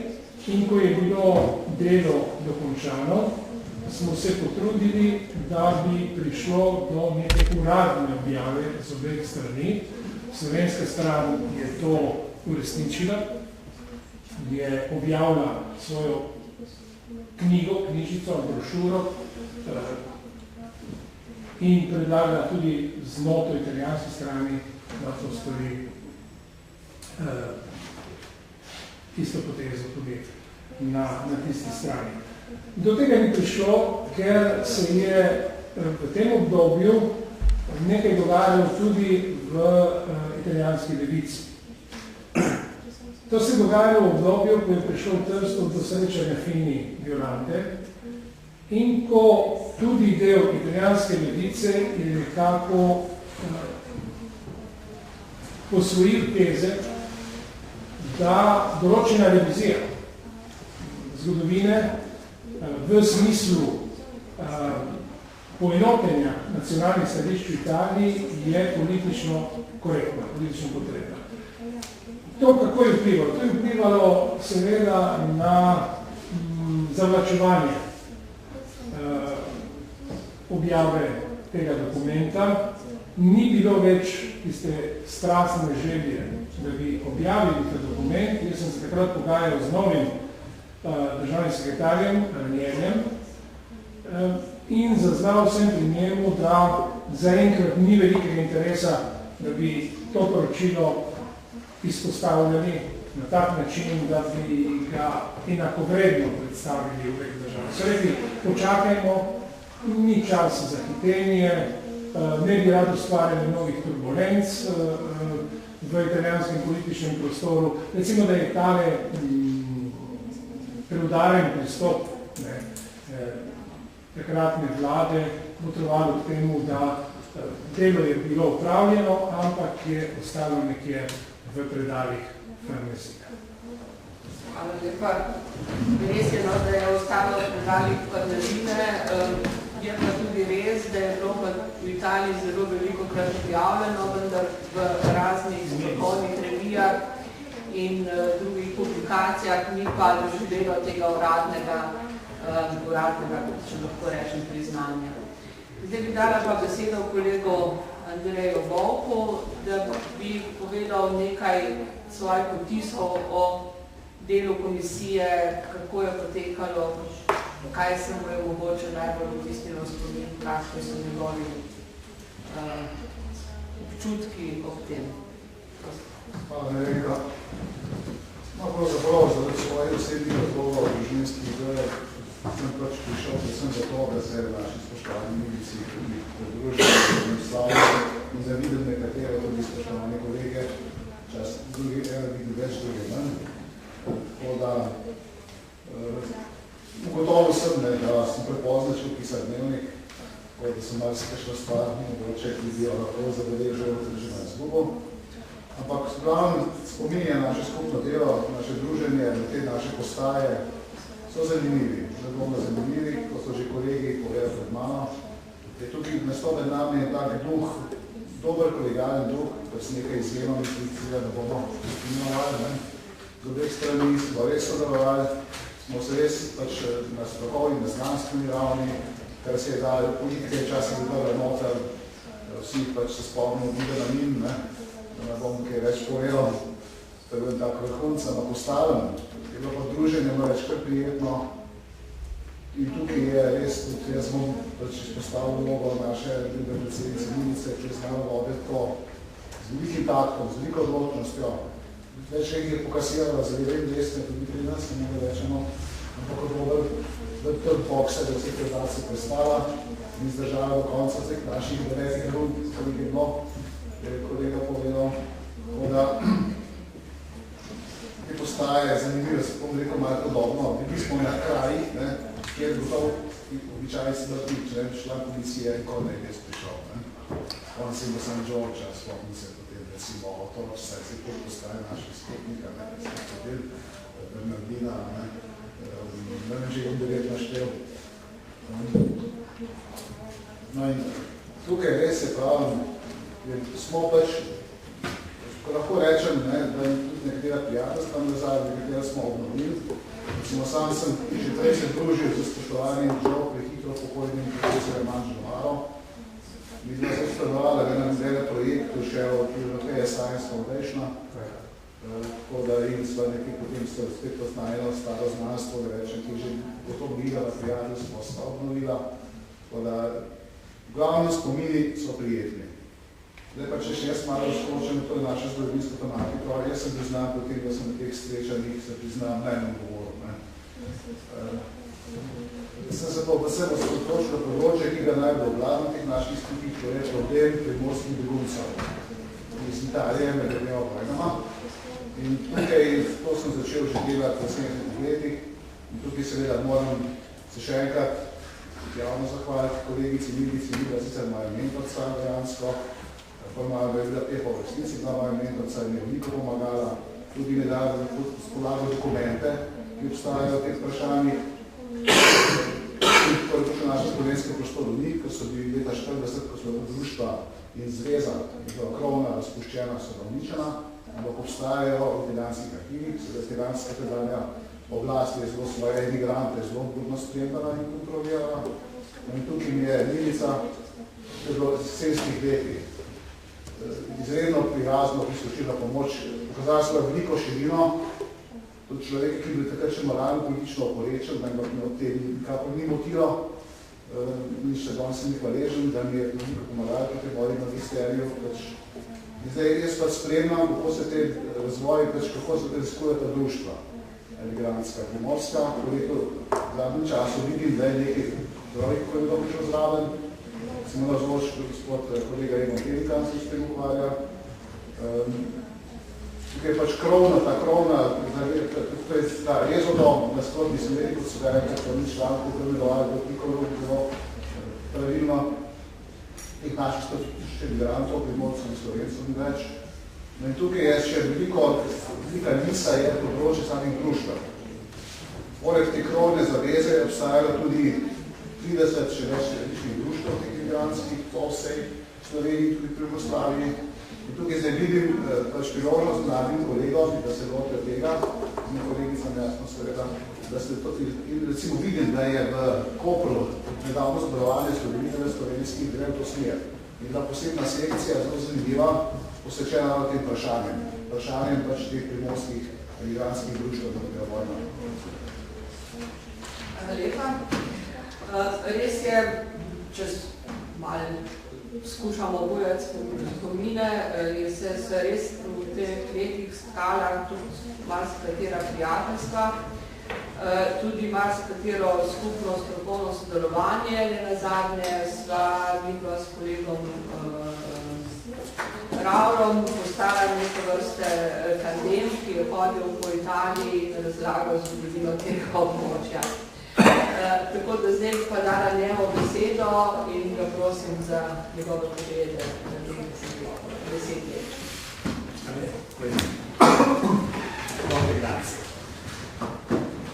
In ko je bilo delo dokončano, smo se potrudili, da bi prišlo do neke uradne objave z obeh strani. Slovenska stran je to uresničila, je objavila svojo knjižico, brošuro in predlagala tudi z noto italijanski strani, da to stori isto potezo tudi na tisti strani. Do tega ni prišlo, ker se je v tem obdobju nekaj dogajalo tudi v italijanski levici. To se je dogajalo v obdobju, ko je prišlo v Trstu do srečanja Fini Violante in ko tudi del italijanske levice je nekako posvojil teze, da določena revizija zgodovine v smislu poenotenja nacionalnih stališč v Italiji je politično korektna, politično potrebna. To, kako je vplivalo? To je vplivalo seveda na zavlačevanje objave tega dokumenta. Ni bilo več tiste strastne želje, da bi objavili ta dokument. Jaz sem se takrat pogajal z novim državnim sekretarjem, Ranjenjem, in zaznal sem pri njemu, da zaenkrat ni velikega interesa, da bi to poročilo izpostavljali na tak način, da bi ga enakovredno predstavili v vek državi. So rekli, počakajmo, ni čas za hitenje, ne bi rad ustvarjali novih turbulenc v italijanskem političnem prostoru. Recimo, da je tale preudaren pristop takratne vlade potrebovalo k temu, da delo je bilo upravljeno, ampak je ostalo nekje v predalih farmacika. Hvala lepa. Res je, da je ostalo v predalih farmacine. Je pa tudi res, da je bilo v Italiji zelo veliko krat objavljeno, vendar v raznih strokovnih revijah in drugih publikacijah ni pa doživelo tega uradnega, če lahko rečem, priznanja. Zdaj bi dala pa besedo kolegu Andreju Volku, da bi povedal nekaj svojih potisov o delu komisije, kako je potekalo, kaj se mu je mogoče najbolj vtisnilo spomin, kakšni so njegovi občutki ob tem. Hvala, Nevenka. Pravzaprav za svoje osebni razgovor v družinski ideje sem pač prišel predvsem zato, da se naši spoštovani milici tudi podružili in slavili in da vidim nekatere tudi spoštovane kolege, čas drugi vidi več, drugi manj. Tako da ugotovil sem, da sem prepozno začel pisati dnevnik, tako da sem malo kakšna stvar, mogoče bi jo lahko zabeležil, že na izgubo. Ampak glavno spominje naše skupno delo, naše druženje, te naše postaje so zanimivi, zelo zanimivi, ko so že kolegi povedali pred mano. Je tukaj nastopen nami je tak duh, dober kolegialen duh, ko se nekaj izjemno mislicija, da bomo imenovali. Z obeh strani smo res sodelovali, smo se res pač na strokovni, na znanstveni ravni, kar se je dali politike časa zapravo noter, vsi pač se spomnimo bude na njim, da ne bom kaj več povedal, to je bil tak vrhunc, ampak ostalem, je bilo pa druženje več kar prijetno in tukaj je res, tudi jaz bom pač izpostavil vlogo naše ljube predsednice Milice, ki je znala voditi to z velikim taktom, z veliko odločnostjo. Več nekaj je pokasirala za levim desne, tudi pri nas, ne mogo rečemo, ampak odlober, da trd bokse, da vse predaci prestala in zdržala do konca vseh naših 9 rund, koliko je bilo, je kolega povedal. Tako da te postaje zanimive, se bom rekel malo podobno, bili smo na krajih, kjer gotov običaj smrti, če ne bi šla komisija in kot ne je res prišel. On se ima St. George, spomnim se potem, recimo, otrok, saj se to postaje naših skupnika, da smo potem Bernardina, da ne že je naštel. No in tukaj res je pravim, smo pač, ko lahko rečem, da tudi nekatera prijateljstva nazaj, nekatera smo obnovili. Recimo, sam sem že prej se družil z spoštovanjem žal prehitro pokojnim profesorjem Manžo Maro. Mi smo se ustanovali v enem zdajle projektu še od European Science Foundation, tako da in sva nekaj potem spet poznajeno staro znanstvo, da rečem, ki že gotovila prijateljstvo, sta obnovila. Tako da glavno spomini so prijetni. Zdaj pa, če še jaz malo skočem, to je naša zgodovinska tematika, jaz sem priznam potem, da sem na teh srečanjih se priznam najmanj govoril. Sem se pa vsem osredotočil na področje, ki ga najbolj obladno teh naših skupih, to je problem primorskih beguncev iz Italije med dvema vojnama. In tukaj, to sem začel že delati v 70 letih in tukaj seveda moram se še enkrat javno zahvaliti kolegici Milici, Mila sicer moja mentorca dejansko, formalno je bila Pepa v resnici, bila moja mentorca in je veliko pomagala, tudi mi dala spolago dokumente, ki obstajajo v teh vprašanjih. To je tukaj naša slovenska prostorovnik, ko so bili leta 40, ko so društva in zveza, ki je krovna, razpuščena, so uničena, ampak obstajajo v italijanskih arhivih, seveda italijanska tedanja oblast je zelo svoje emigrante zelo budno spremljala in kontrolirala. In tukaj mi je Milica, to je bilo v 70 letih, izredno prijazno priskočila pomoč, pokazala svojo veliko širino, tudi človek, ki je bil takrat še moralno politično oporečen, da me od te nikako ni motilo, in še danes sem hvaležen, da mi je veliko pomagal pri tej vodi magisteriju. Zdaj jaz pa spremljam, kako se te razvoji, kako se razlikuje ta društva, emigrantska, primorska, v zadnjem času vidim, da je nekaj drugih, ko je bilo prišel zraven. Sem nazvoč, gospod kolega Egon Pelikan se s tem ukvarja. Tukaj je pač krovna, ta krovna, to je ta rezodom, nasprotni sem veli kot svoje, kot ni članko, ko je dovali do Pikorov, zelo pravilno teh naših 100 emigrantov, primorcev in Slovencov ni več. No in tukaj je še velika lisa je področje samih društv. Poleg te krovne zaveze je obstajalo tudi 30 še več različnih društv v teh migrantskih po vsej Sloveniji, tudi pri Jugoslaviji. In tukaj zdaj vidim priložnost mladim kolegom, da se lotijo tega, z kolegicam jasno seveda, da se to, in recimo vidim, da je v Kopru nedavno zborovanje Slovenije v slovenskih gre v to smer. In da posebna sekcija zelo zanimiva, posvečena na tem vprašanjem pač teh primorskih migrantskih društv, da bi vojna. Hvala lepa. Res je, če malo skušamo obujati spomine, je se res v teh letih skala tudi marsikatera prijateljstva, tudi marsikatero skupno strokovno sodelovanje, ne nazadnje sva vidva s kolegom Ravrom postala neke vrste tandem, ki je hodil po Italiji in razlagal zgodovino tega območja. Tako da zdaj pa dala njemu besedo in ga prosim za njegove poglede na teh 10 let. Grazie.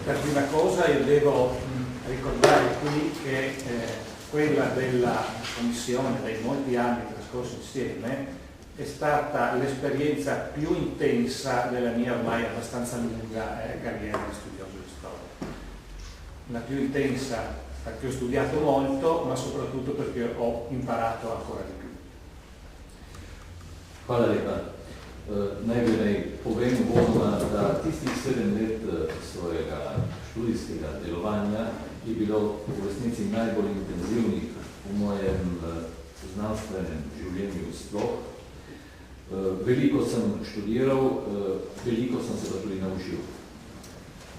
Per prima cosa io devo ricordare qui che quella della commissione dei molti anni trascorsi insieme è stata l'esperienza più intensa della mia ormai abbastanza lunga carriera di studioso di storia. La più intensa perché ho studiato molto, ma soprattutto perché ho imparato ancora di più. Hvala lepa. Najprej povem uvodoma, da tistih 7 let svojega študijskega delovanja je bilo v resnici najbolj intenzivnih v mojem znanstvenem življenju sploh. Veliko sem študiral, veliko sem se pa tudi naučil.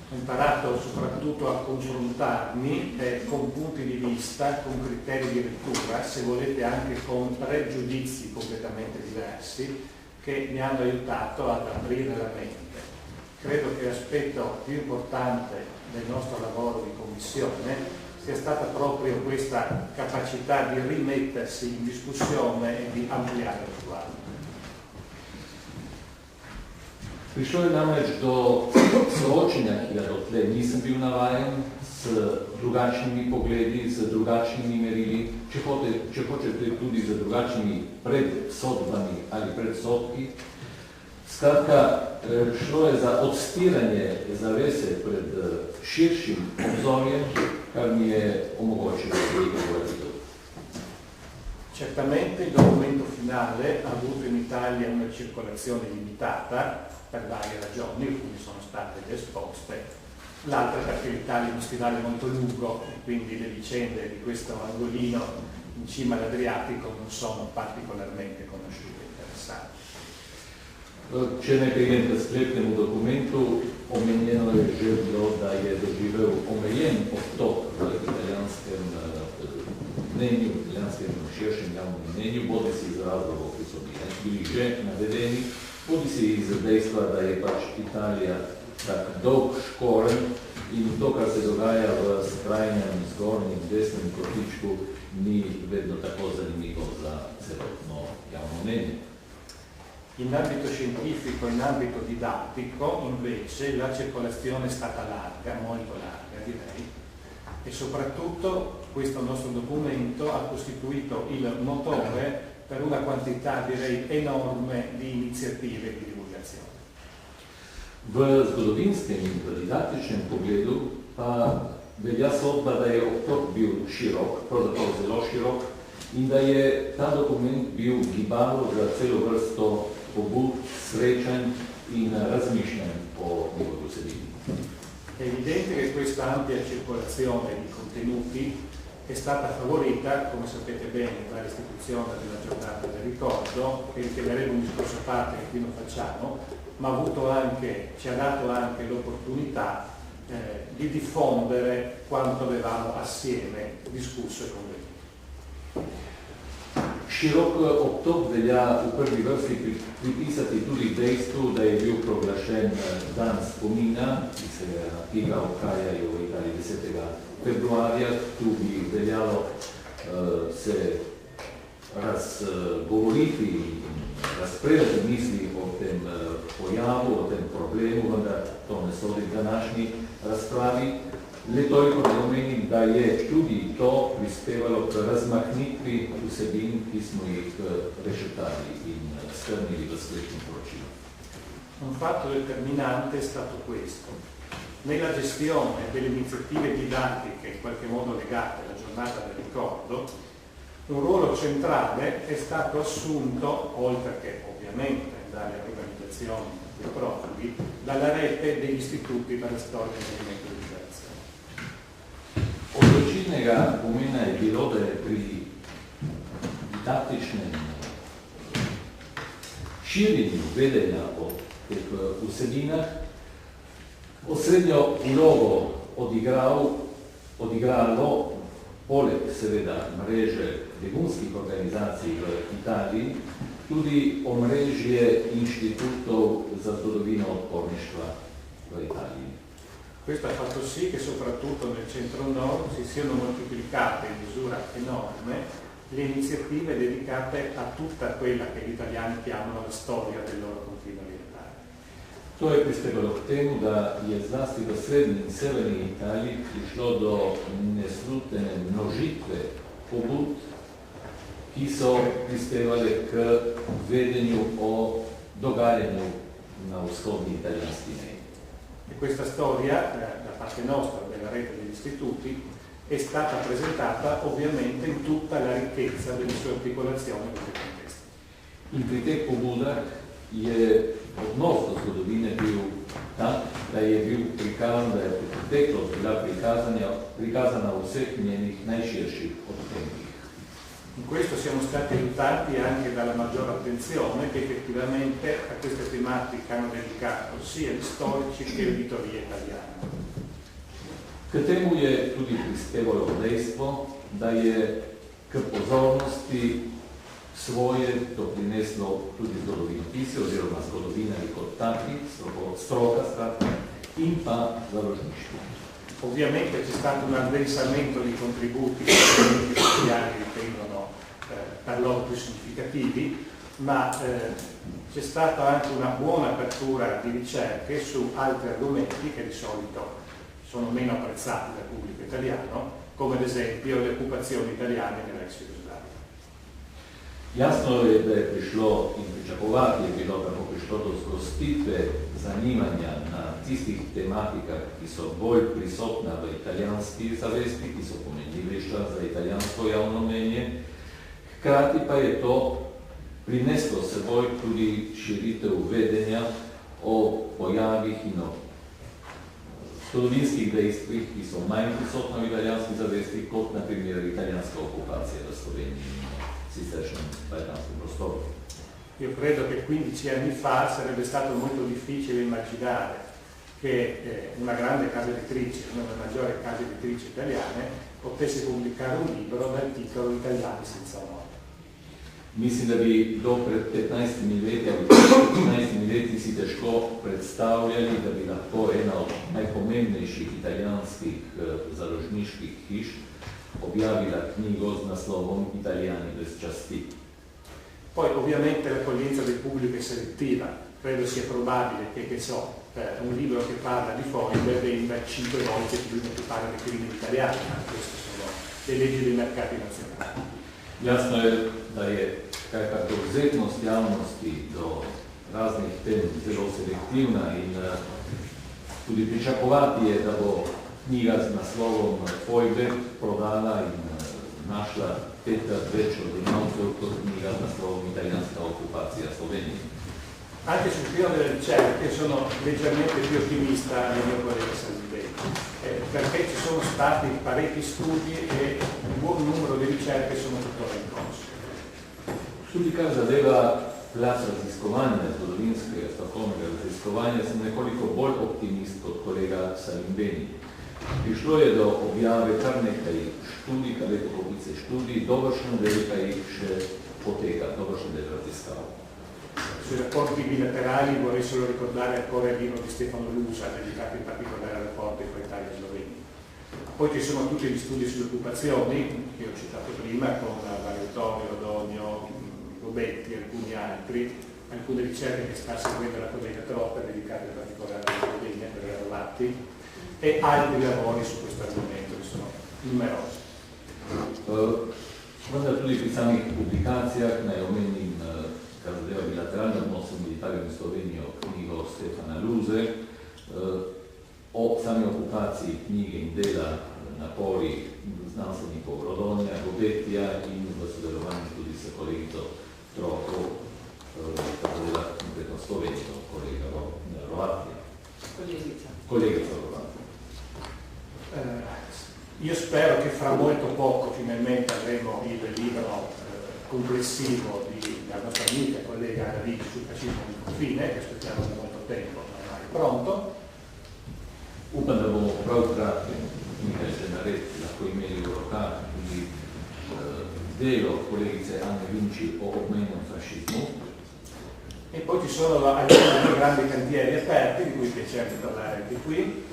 Ho imparato soprattutto a confrontarmi con punti di vista, con criteri di lettura, se volete anche con pregiudizi completamente diversi, che mi hanno aiutato ad aprire la mente. Credo che l'aspetto più importante del nostro lavoro di commissione sia stata proprio questa capacità di rimettersi in discussione e di ampliare lo sguardo. Prišlo je namreč do soočenja, ki ga dotlej nisem bil navajen, s drugačnimi pogledi, z drugačnimi merili, če hočete tudi z drugačnimi predsodbami ali predsodki. Skratka, šlo je za odstiranje zavese pred širšim obzorjem, kar mi je omogočilo veliko govoritev. Certamente il documento finale ha avuto in Italia una circolazione limitata per varie ragioni, alcune sono state già esposte, l'altra perché l'Italia è uno stivale molto lungo e quindi le vicende di questo angolino in cima all'Adriatico non sono particolarmente conosciute e interessanti. Če ne grem k sklepnemu dokumentu, omenjeno je že bilo, da je doživel omejen obtok v italijanskem mnenju, italijanskem širšem javnem mnenju, bodi si iz razlogov, ki so bili že navedeni, bodi si iz dejstva, da je pač Italija tak dolg škoren in to, kar se dogaja v skrajnem zgornjem desnem kotičku, ni vedno tako zanimivo za celotno javno mnenje. In ambito scientifico e in ambito didattico, invece, la circolazione è stata larga, molto larga direi, e soprattutto questo nostro documento ha costituito il motore per una quantità, direi, enorme di iniziative di divulgazione. V zgodovinskem in v didaktičnem pogledu pa velja sodba, da je obtok bil širok, pravzaprav zelo širok, in da je ta dokument bil gibalo za celo vrsto pobud, srečanj in razmišljanj po njegovi vsebini. È evidente che questa ampia circolazione di contenuti è stata favorita, come sapete bene, dall'istituzione della giornata del ricordo, che richiameremo un discorso a parte che qui non facciamo, ma ci ha dato anche l'opportunità di diffondere quanto avevamo assieme discusso e convenuto. Širok obtok velja v prvi vrsti pripisati tudi dejstvu, da je bil proglašen dan spomina, ki ga obhajajo v Italiji 10. februarja. Tu bi veljalo se razgovoriti in razpredati misli o tem pojavu, o tem problemu, vendar to ne sodi v današnji razpravi. V Le toliko da omenim, da je tudi to prispevalo k razmahnitvi vsebin, ki smo jih rešetali in strnili v spletno poročilo. Un fatto determinante è stato questo. Nella gestione delle iniziative didattiche in qualche modo legate alla giornata del ricordo, un ruolo centrale è stato assunto, oltre che ovviamente dalle organizzazioni dei profughi, dalla rete degli istituti per la storia del movimento di liberazione. Odločilnega pomena je bilo, da je pri didaktičnem širjenju vedenja o teh vsebinah osrednjo vlogo odigralo poleg seveda mreže begunskih organizacij v Italiji tudi omrežje inštitutov za zgodovino odporništva v Italiji. Questo ha fatto sì che soprattutto nel centro-nord si siano moltiplicate in misura enorme le iniziative dedicate a tutta quella che gli italiani chiamano la storia del loro confine orientale. To je prispevalo k temu, da je zlasti v srednji in severni Italiji prišlo do neslutene množitve pobud, ki so prispevali k vedenju o dogajanju na vzhodni italijanski meji. E questa storia, da parte nostra, della rete degli istituti, è stata presentata ovviamente in tutta la ricchezza delle sue articolazioni in questi contesti. In pri teh pobudah je odnos do zgodovine bil tak, da je bil prikazan, da je preteklost bila prikazana v vseh njenih najširših odtenkih. In questo siamo stati aiutati anche dalla maggiore attenzione che effettivamente a queste tematiche hanno dedicato sia gli storici che l'editoria italiana. K temu je tudi prispevalo dejstvo, da je k pozornosti svoje doprineslo tudi zgodovinopisje oziroma zgodovinari kot taki, stroka skratka, in pa založništvo. Ovviamente c'è stato un addensamento di contributi che gli italiani ritengono per loro più significativi, ma c'è stata anche una buona apertura di ricerche su altri argomenti che di solito sono meno apprezzati dal pubblico italiano, come ad esempio le occupazioni italiane nell'ex Jugoslavia. Jasno je, da je prišlo in pričakovati je bilo, da bo prišlo do sprostitve zanimanja na tistih tematikah, ki so bolj prisotna v italijanski zavesti, ki so pomenljivejša za italijansko javno mnenje. Hkrati pa je to prineslo seboj tudi širitev vedenja o pojavih in o zgodovinskih dejstvih, ki so manj prisotna v italijanski zavesti, kot na primer italijanska okupacija v Sloveniji in siceršnjem balkanskem prostoru. Io credo che 15 anni fa sarebbe stato molto difficile immaginare che una grande casa editrice, una delle maggiori case editrici italiane, potesse pubblicare un libro dal titolo Italiani senza onore. Mislim, da bi do pred 15 leti ali 15 leti si težko predstavljali, da bi lahko ena od najpomembnejših italijanskih založniških hiš objavila knjigo z naslovom Italijani bez časti. Poi ovviamente l'accoglienza del pubblico è selettiva, credo sia probabile che un libro che parla di foibe venda 5 volte più che parla di crimini italiani, ma queste sono le leggi dei mercati nazionali. Jasno je, da je kakšna dovzetnost javnosti do raznih tem zelo selektivna in tudi pričakovati je, da bo knjiga z naslovom Fojbe prodala in našla petkrat več odjemalcev kot knjiga z naslovom Italijanska okupacija Slovenije. Anche sul piano delle ricerche sono leggermente più ottimista del mio collega Salvini, perché ci sono stati parecchi studi e un buon numero di ricerche sono tuttora in corso. Tudi kar zadeva plac raziskovanja, zgodovinskega, strokovnega raziskovanja, sem nekoliko bolj optimist kot kolega Salimbeni. Prišlo je do objave kar nekaj študij, kar lepo kopice študij, dobršen del pa jih še poteka, dobršen del raziskav. Sui rapporti bilaterali vorrei solo ricordare ancora il libro di Stefano Lusa, dedicato in particolare ai rapporti fra Italia e Slovenia. Poi ci sono tutti gli studi sulle occupazioni, che ho citato prima, con Valentonio, Rodonio, Gobetti e alcuni altri, alcune ricerche che sta seguendo la collega Trotta, dedicate in particolare alla Slovenia per Ravatti, e altri lavori su questo argomento che sono numerosi. Vendar tudi pri samih publikacijah naj omenim, kar zadeva bilateralne odnose med Italijo in Slovenijo, knjigo Stefana Luze, o sami okupaciji knjige in dela napori znanstvenikov Rodonja, Gobetija in v sodelovanju tudi s kolegico Troko, kar zadeva konkretno Slovenijo, kolega Rovatija. Kolegica Rovatija. Io spero che fra molto poco finalmente avremo il libro complessivo della nostra amica e collega Anna Ricci sul fascismo di confine, che aspettiamo da molto tempo, ma ormai è pronto. Upam, da bomo prav kratki nekaj že naredili, lahko imeli v rokah tudi delo kolegice Anne Vinci o obmejnem fašizmu. E poi ci sono alcuni due grandi cantieri aperti, di cui piacerebbe parlare anche qui.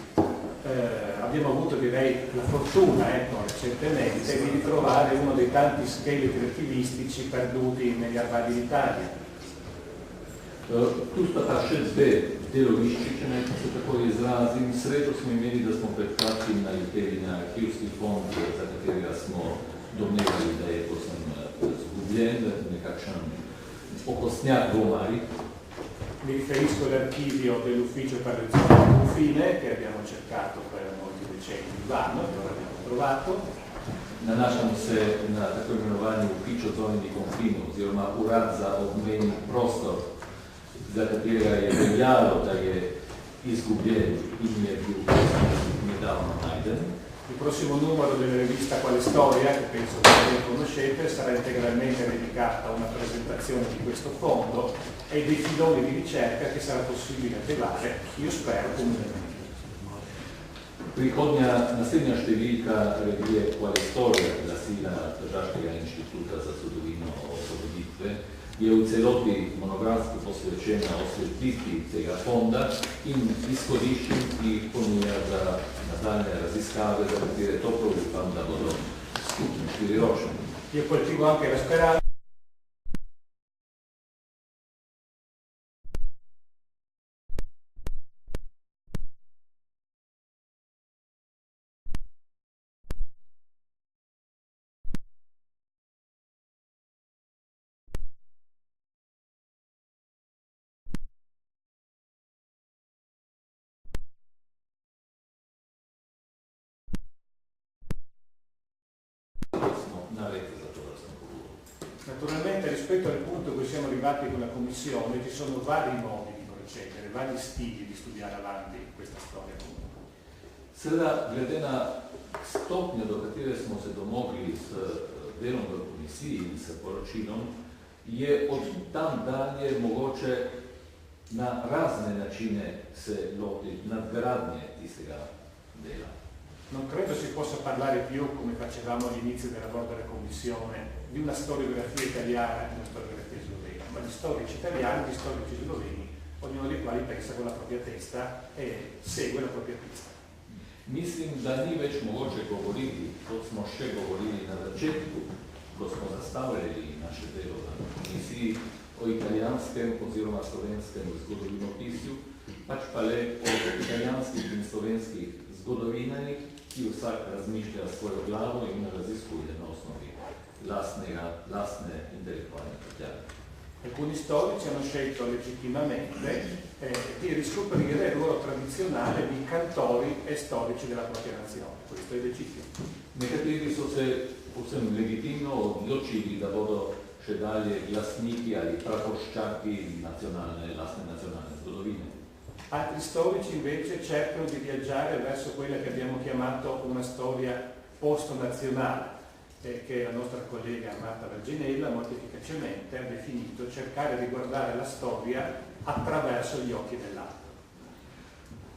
Abbiamo avuto, direi, la fortuna recentemente di ritrovare uno dei tanti scheletri archivistici perduti negli armadi d'Italia. Tu sta pa še dve delovišči, če ne se tako izrazim. Srečo smo imeli, da smo pred kratkim naleteli na arhivski fond, za katerega smo domnevali, da je povsem zgubljen, nekakšen okostnjak v omari. Mi riferisco all'archivio dell'ufficio per le zone di confine, che abbiamo cercato per molti decenni in vano, che ora abbiamo trovato. Nanašamo se na tako imenovani ufficio zone di confine, oziroma urad za obmejni prostor, za katerega je veljalo, da je izgubljen in je bil nedavno najden. Il prossimo numero della rivista Quale Storia, che penso che voi conoscete, sarà integralmente dedicata a una presentazione di questo fondo e dei filoni di ricerca che sarà possibile attivare, io spero, comunemente. Naslednja številka revije Quale Storia, glasila Tržaškega inštituta za zgodovino osvoboditve, je v celoti monografsko posvečena osvetlitvi tega fonda in izhodiščem, ki jih ponuja za nadaljne raziskave, za katere toplo upam, da bodo skupni štiriročni. Io coltivo anche la speranza. Naturalmente rispetto al punto in cui siamo arrivati con la Commissione ci sono vari modi di procedere, vari stili di studiare avanti questa storia comune. Seveda, glede na stopnjo, do katere smo se domogli s delom v komisiji in s poročilom, je od tam dalje mogoče na razne načine se loti nadgradnje tistega dela. Non credo si possa parlare più, come facevamo all'inizio del lavoro della Commissione, di una storiografia italiana e una storiografia slovena, ma di storici italiani e di storici sloveni, ognuno dei quali pensa con la propria testa e segue la propria pista. Mislim, da ni več mogoče govoriti, kot smo še govorili na začetku, ko smo zastavljali naše delo v komisiji o italijanskem oziroma slovenskem zgodovinopisju, pač pa le o italijanskih in slovenskih zgodovinarjih, ki vsak razmišlja svojo glavo in raziskuje na osnovi lastne intellettuali italiane. Alcuni storici hanno scelto legittimamente di riscoprire il ruolo tradizionale di cantori e storici della propria nazione. Questo è legittimo. Nekateri so se povsem legitimno odločili, da bodo še dalje glasniki ali praporščaki lastne nacionalne zgodovine. Altri storici invece cercano di viaggiare verso quella che abbiamo chiamato una storia post-nazionale, che la nostra collega Marta Verginella molto efficacemente ha definito cercare di guardare la storia attraverso gli occhi dell'altro.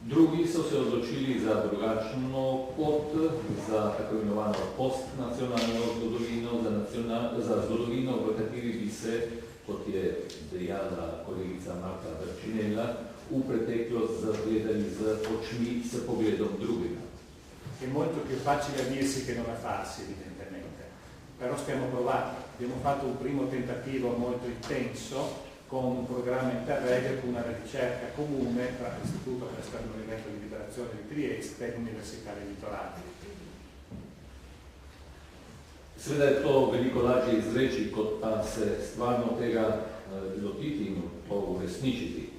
Drugi so se odločili za drugačno pot, za tako imenovano postnacionalno zgodovino, za zgodovino, v kateri bi se, kot je dejala kolegica Marta Verginella, v preteklost zagledali z očmi, s pogledom drugega. È molto più facile a dirsi che non a farsi, evidentemente, però stiamo provando. Abbiamo fatto un primo tentativo molto intenso con un programma interreg, con una ricerca comune tra l'Istituto per il Movimento di Liberazione di Trieste e l'Università dei Litorali. Seveda je to veliko lažje izreči, kot pa se stvarno tega lotiti in uresničiti.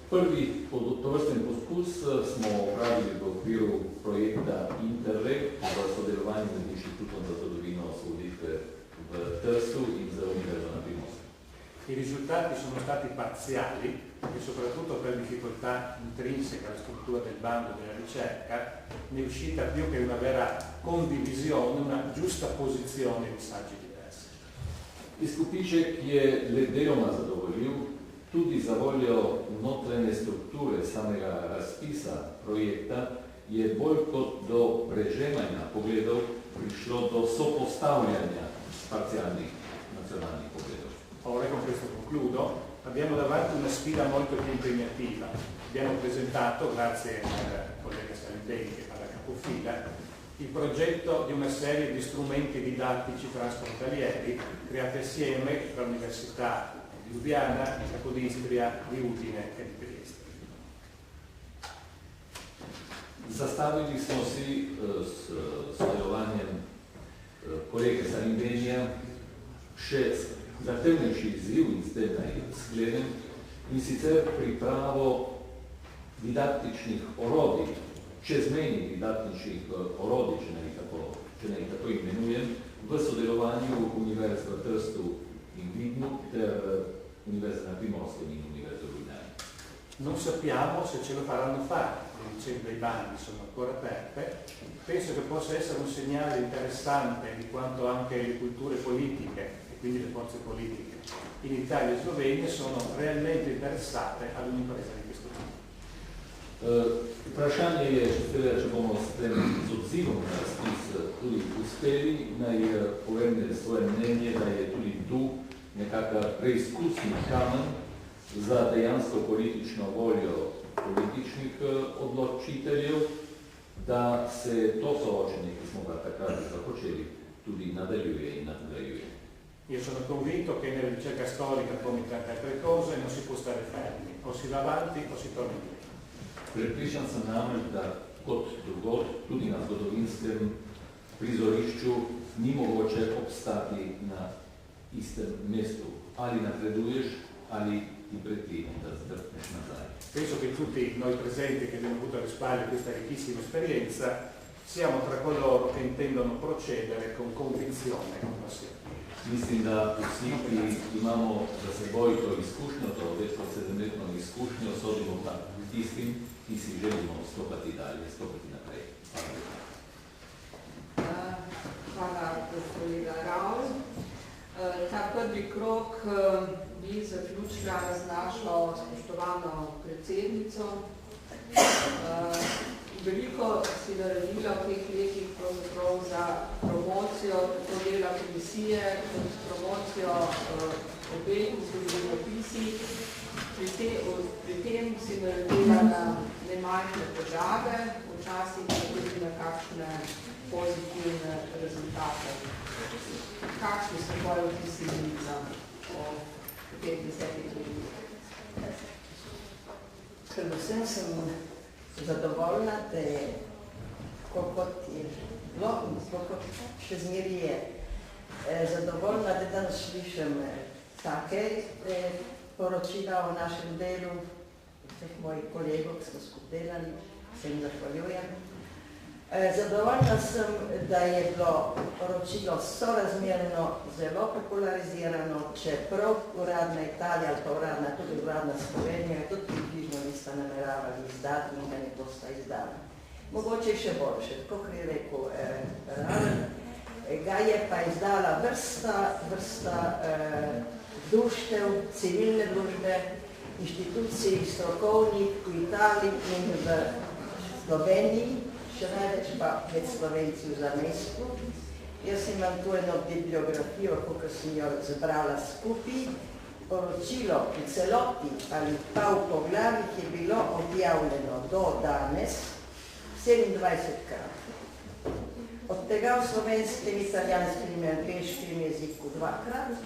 Prvi tovrsten poskus smo opravili v okviru projekta Interreg v sodelovanju med Inštitutom za zgodovino osvoboditve v Trstu in za Univerzo na Primorskem. I risultati sono stati parziali e soprattutto per difficoltà intrinseche alla struttura del bando della ricerca ne è uscita più che una vera condivisione, una giusta posizione di saggi diversi. Izkupiček je le deloma zadovoljil, tudi za voljo notranje strukture samega razpisa projekta je bolj kot do prežemanja pogledov prišlo do sopostavljanja parzialnih nazionalnih pogledov. Ora con questo concludo, abbiamo davanti una sfida molto più impegnativa. Abbiamo presentato, grazie al collega Salentini alla capofila, il progetto di una serie di strumenti didattici transfrontalieri creati assieme tra l'Università di Lubiana, di Capodistria, di Udine e di Trieste. Zastavili smo si s sodelovanjem kolege Salindenija še zahtevnejši izziv in s tem naj sklenem, in sicer pripravo didaktičnih orodij, čezmejnih didaktičnih orodij, če ne tako imenujem, v sodelovanju Univerz v Trstu in Vidnu ter Univerza na Primorskem in Univerza v Ljubljani. Non sappiamo se ce lo faranno fare, le vicende dei bandi sono ancora aperte. Penso che possa essere un segnale interessante di quanto anche le culture politiche e quindi le forze politiche in Italia e Slovenia sono realmente interessate ad un'impresa di questo tipo. Vprašanje je, če bomo s tem z odzivom na razpis tudi uspeli, naj povem svoje mnenje, da je tudi tu nekakšen preizkusni kamen za dejansko politično voljo političnih odločiteljev, da se to soočenje, ki smo ga takrat započeli, tudi nadaljuje in nadgrajuje. Io sono convinto che nella ricerca storica, come in tante altre cose, non si può stare fermi, o si va avanti o si torna indietro. Prepričan sem namreč, da kot drugod, tudi na zgodovinskem prizorišču, ni mogoče obstati na istem mestu. Ali napreduješ, ali ti preti, da zdrpneš nazaj. Penso che tutti noi presenti che abbiamo avuto alle spalle questa ricchissima esperienza siamo tra coloro che intendono procedere con convinzione e con passione. Mislim, da vsi, ki imamo za seboj to izkušnjo, to več kot 7-letno izkušnjo, sodimo pa tistim, ki si želimo stopati dalje, stopati naprej. Hvala, kolega Ravl. Ta prvi krok bi zaključila z našo spoštovano predsednico. Veliko si naredila v teh letih pravzaprav za promocijo tako dela komisije, kot promocijo obeh zgodovinopisij. Pri tem si naredila na nemajhne težave, včasih tudi na kakšne pozitivne rezultate. Kakšni so tvoje vtisi o teh 10 letih? Predvsem sem zadovoljna, da je, kot je bilo in kot še zmeri je, zadovoljna, da danes slišim take poročila o našem delu, vseh mojih kolegov, ki smo skupaj delali, se jim zahvaljujem. Zadovoljna sem, da je bilo poročilo sorazmerno zelo popularizirano, čeprav uradna Italija ali pa uradna, tudi uradna Slovenija, tudi približno nista nameravali izdati in ga ne bosta izdala. Mogoče je še boljše, tako je rekel Raven, ga je pa izdala vrsta društev, civilne družbe, inštitucij, strokovnih v Italiji in v Sloveniji, še največ pa med Slovenci v zamestju. Jaz imam tu eno bibliografijo, kot sem jo zbrala skupaj. Poročilo v celoti ali pa v poglavjih je bilo objavljeno do danes 27krat. Od tega v slovenskem, italijanskem in angleškem jeziku 2krat,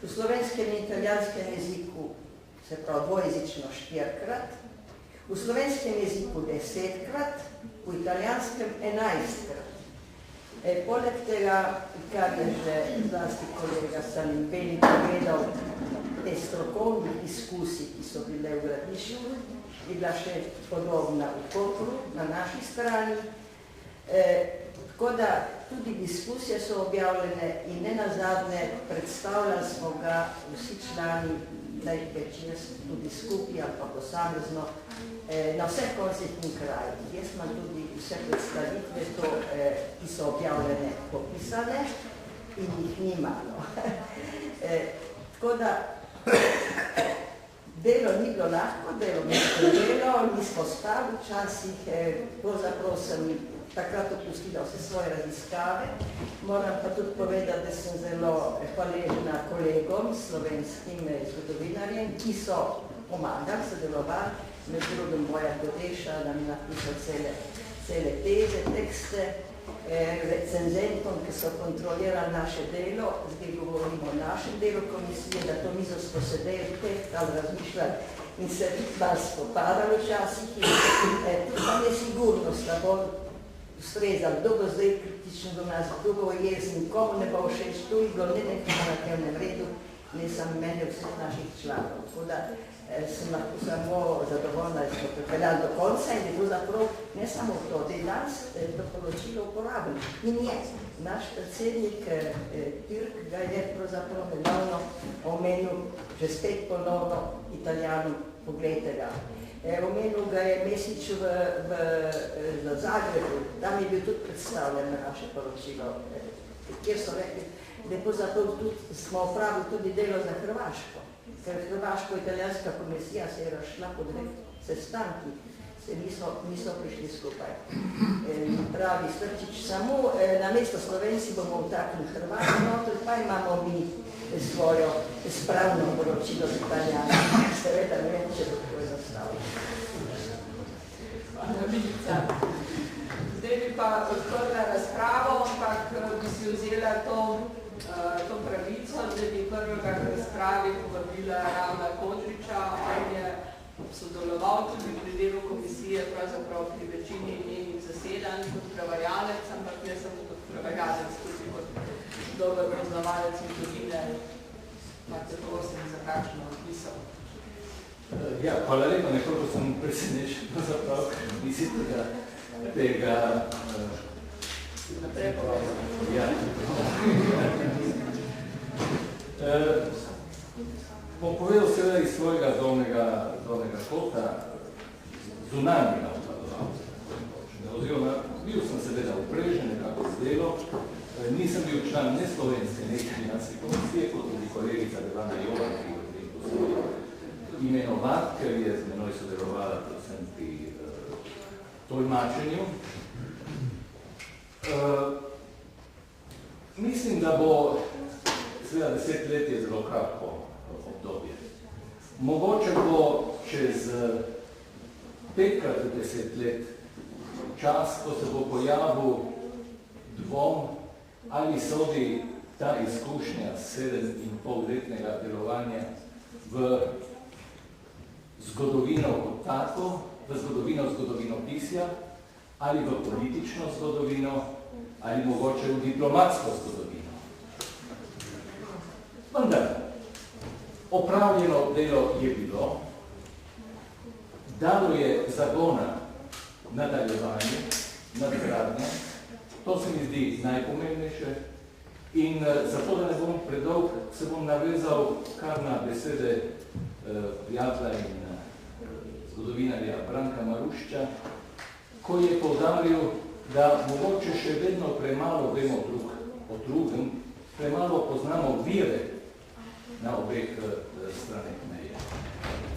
v slovenskem in italijanskem jeziku, se pravi dvojezično 4-krat, v slovenskem jeziku 10-krat, v italijanskem 11-krat. Poleg tega, kar je že zlasti kolega Salimpeni povedal, te strokovni izkusi, ki so bile v Gradišku, je bila še podobna v Kopru, na naši strani. Tako da tudi diskusije so objavljene in nenazadnje predstavljali smo ga vsi člani, največ jaz tudi skupaj ali pa posamezno, na vseh koncih in krajih. Jaz imam tudi vse predstavitve, ki so objavljene, popisane in jih ni malo. Tako da delo ni bilo lahko, delo mi delo, nismo spali včasih, pravzaprav sem takrat opustila vse svoje raziskave. Moram pa tudi povedati, da sem zelo hvaležna kolegom, slovenskim zgodovinarjem, ki so pomagali, sodelovali, med drugim Bojan Godeša, da mi napisal cele teze, tekste, recenzentom, ki so kontrolirali naše delo, zdaj govorimo o našem delu komisije, da to niso sposedeli, tehtali, razmišljali in se tudi malo spopadali včasih. Tudi tam je sigurnost, da bo ustrezal, kdo bo zdaj kritičen do nas, kdo bo jezen, komu ne bo všeč, tu je bilo ne nekaj na temnem redu, ne samo mene, vseh naših članov. Tako da sem lahko samo zadovoljna, da smo pripeljali do konca in da je bilo zaprav ne samo to, da je danes to poročilo uporabljeno. In je, naš predsednik Tirk ga je pravzaprav nedavno omenil, že spet ponovno Italijanom, poglejte ga. Omenil ga je Mesič v Zagrebu, tam je bil tudi predstavljen na naše poročilo, kjer so rekli, da je pravzaprav tudi smo opravili tudi delo za Hrvaško. Ker Hrvaško-italijanska komisija se je razšla po 2 sestanki, se niso prišli skupaj. Pravi Strčič, samo na mesto Slovenci bomo vtaknili Hrvaško, noter pa imamo mi svojo spravno poročilo z Italijana. Seveda ne vem, če bo tako zastavljeno. Zdaj bi pa odprla razpravo, ampak bi si vzela to pravico, da bi prvega k razpravi povabila Ravna Kodriča. On je sodeloval tudi pri delu komisije, pravzaprav pri večini njenih zasedanj kot prevajalec, ampak ne samo kot prevajalec, tudi kot dober poznavalec zgodovine. Imate prosim za kakšno odpisal. Ja, hvala lepa, nekoliko sem presenečen, zaprav, mislim tega naprej povedal. Ja. Bom povedal seveda iz svojega dolnega kota, zunanjega obvladovalca, oziroma bil sem seveda vprežen nekako z delo, nisem bil član ne slovenske, ne italijanske komisije, kot tudi kolegica Devana Jovan, ki je v tem poslovi imenovat, ker je z menoj sodelovala predvsem pri tolmačenju. Mislim, da bo seveda 10 let je zelo kratko obdobje. Mogoče bo čez 5x10 let čas, ko se bo pojavil dvom, ali sodi ta izkušnja 7,5-letnega delovanja v zgodovino kot tako, v zgodovinopisja, ali v politično zgodovino, ali mogoče v diplomatsko zgodovino. Vendar, opravljeno delo je bilo, dalo je zagona nadaljevanje, nadgradnje, to se mi zdi najpomembnejše in zato, da ne bom predolg, se bom navezal kar na besede prijatelja in zgodovinarja Branka Marušča, ko je poudaril, da mogoče še vedno premalo vemo drug o drugem, premalo poznamo vire na obeh straneh meje.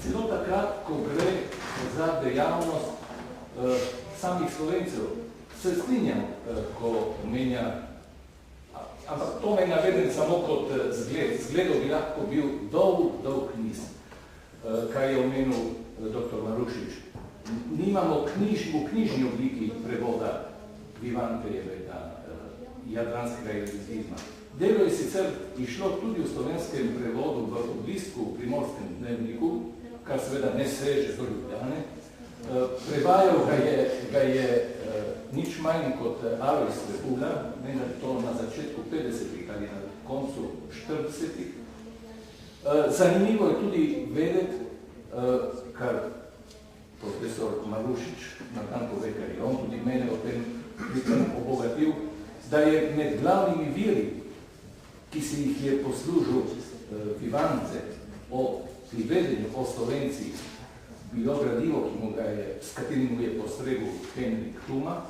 Celo takrat, ko gre za dejavnost samih Slovencev, se strinjam, ko omenja, ampak to me navedem samo kot zgled. Zgledov bi lahko bil dolg niz, kar je omenil dr. Marušič. Nimamo v knjižni obliki prevoda Vivantejevega jadranskega jezizma. Delo je sicer išlo tudi v slovenskem prevodu v oblistku v Primorskem dnevniku, kar seveda ne seže do Ljubljane. Prevajal ga je nič manj kot Alojz Rebula, meni to na začetku 50-ih ali na koncu 40-ih. Zanimivo je tudi vedeti, kar profesor Marušič natanko ve, ker je on tudi mene o tem obogatil, da je med glavnimi viri, ki si jih je poslužil Vivance pri vedenju o Slovencih, bilo gradivo, s katerim mu je postregel Henrik Tuma.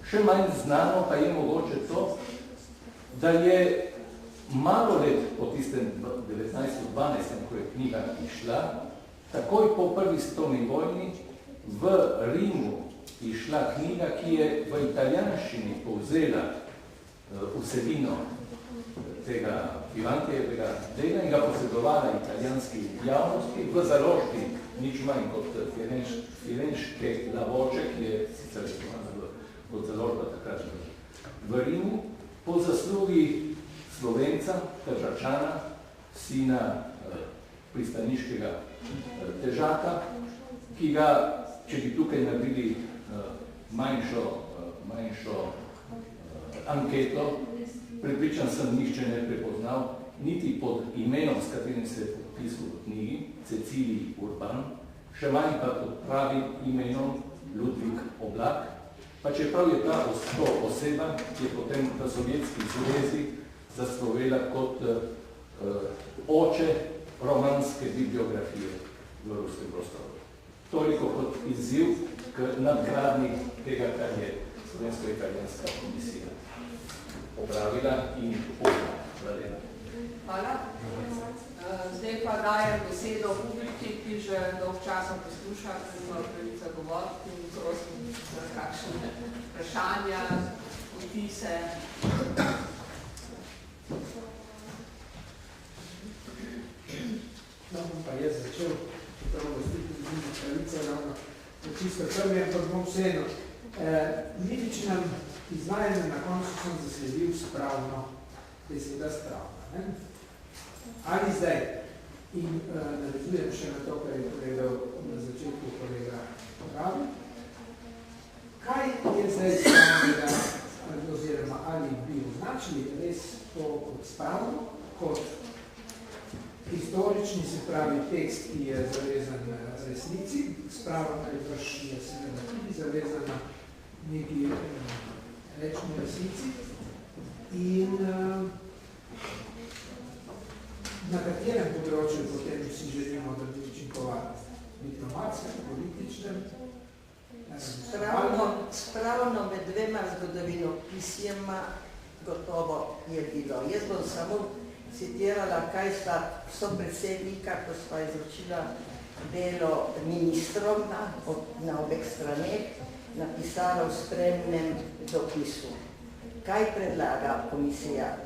Še manj znano pa je mogoče to, da je malo let po tistem 1912, ko je knjiga išla, takoj po prvi svetovni vojni v Rimu išla knjiga, ki je v italijanščini povzela vsebino tega Vivantijevega dela in ga posredovala italijanski javnosti v založbi nič manj kot Firenške Lavoče, ki je sicer kot založba takrat v Rimu, po zaslugi Slovenca, Tržačana, sina pristaniškega težaka, ki ga, če bi tukaj naredili manjšo anketo, prepričan sem, nihče ne prepoznal, niti pod imenom, s katerim se je podpisal v knjigi, Cecilij Urban, še manj pa pod pravim imenom Ludvik Oblak, pa čeprav je ta oseba, ki je potem v Sovjetski zvezi zaslovela kot oče romanske bibliografije v ruskem prostoru. Toliko kot izziv k nadgradnji tega, kar je Slovensko-italijanska komisija opravila in opravila. Hvala. Zdaj pa dajem besedo publiki, ki že dolg časa posluša, ki ima pravica govoriti in prosim za kakšne vprašanja, vtise. No, pa jaz začel, čeprav gostiti z pravice ravno čisto prvi, ampak bom vseeno. Mitičnem izvajanju na koncu sem zasledil spravno, beseda spravna. Ali zdaj, in navezujem še na to, kar je povedal na začetku kolega Pravi, kaj je zdaj spravnega, oziroma ali bi označili res to kot spravno, kot historični, se pravi tekst, ki je zavezan resnici, spravno ali pač je seveda tudi zavezan neki rečni resnici in na katerem področju potem si želimo, da bi učinkovati? Diplomatskem, političnem? Spravno med dvema zgodovinopisjema gotovo je bilo. Jaz bom samo citirala, kaj sta sopredsednika, ko sta izročila delo ministrom na obeh straneh, napisala v spremnem dopisu. Kaj predlaga komisija?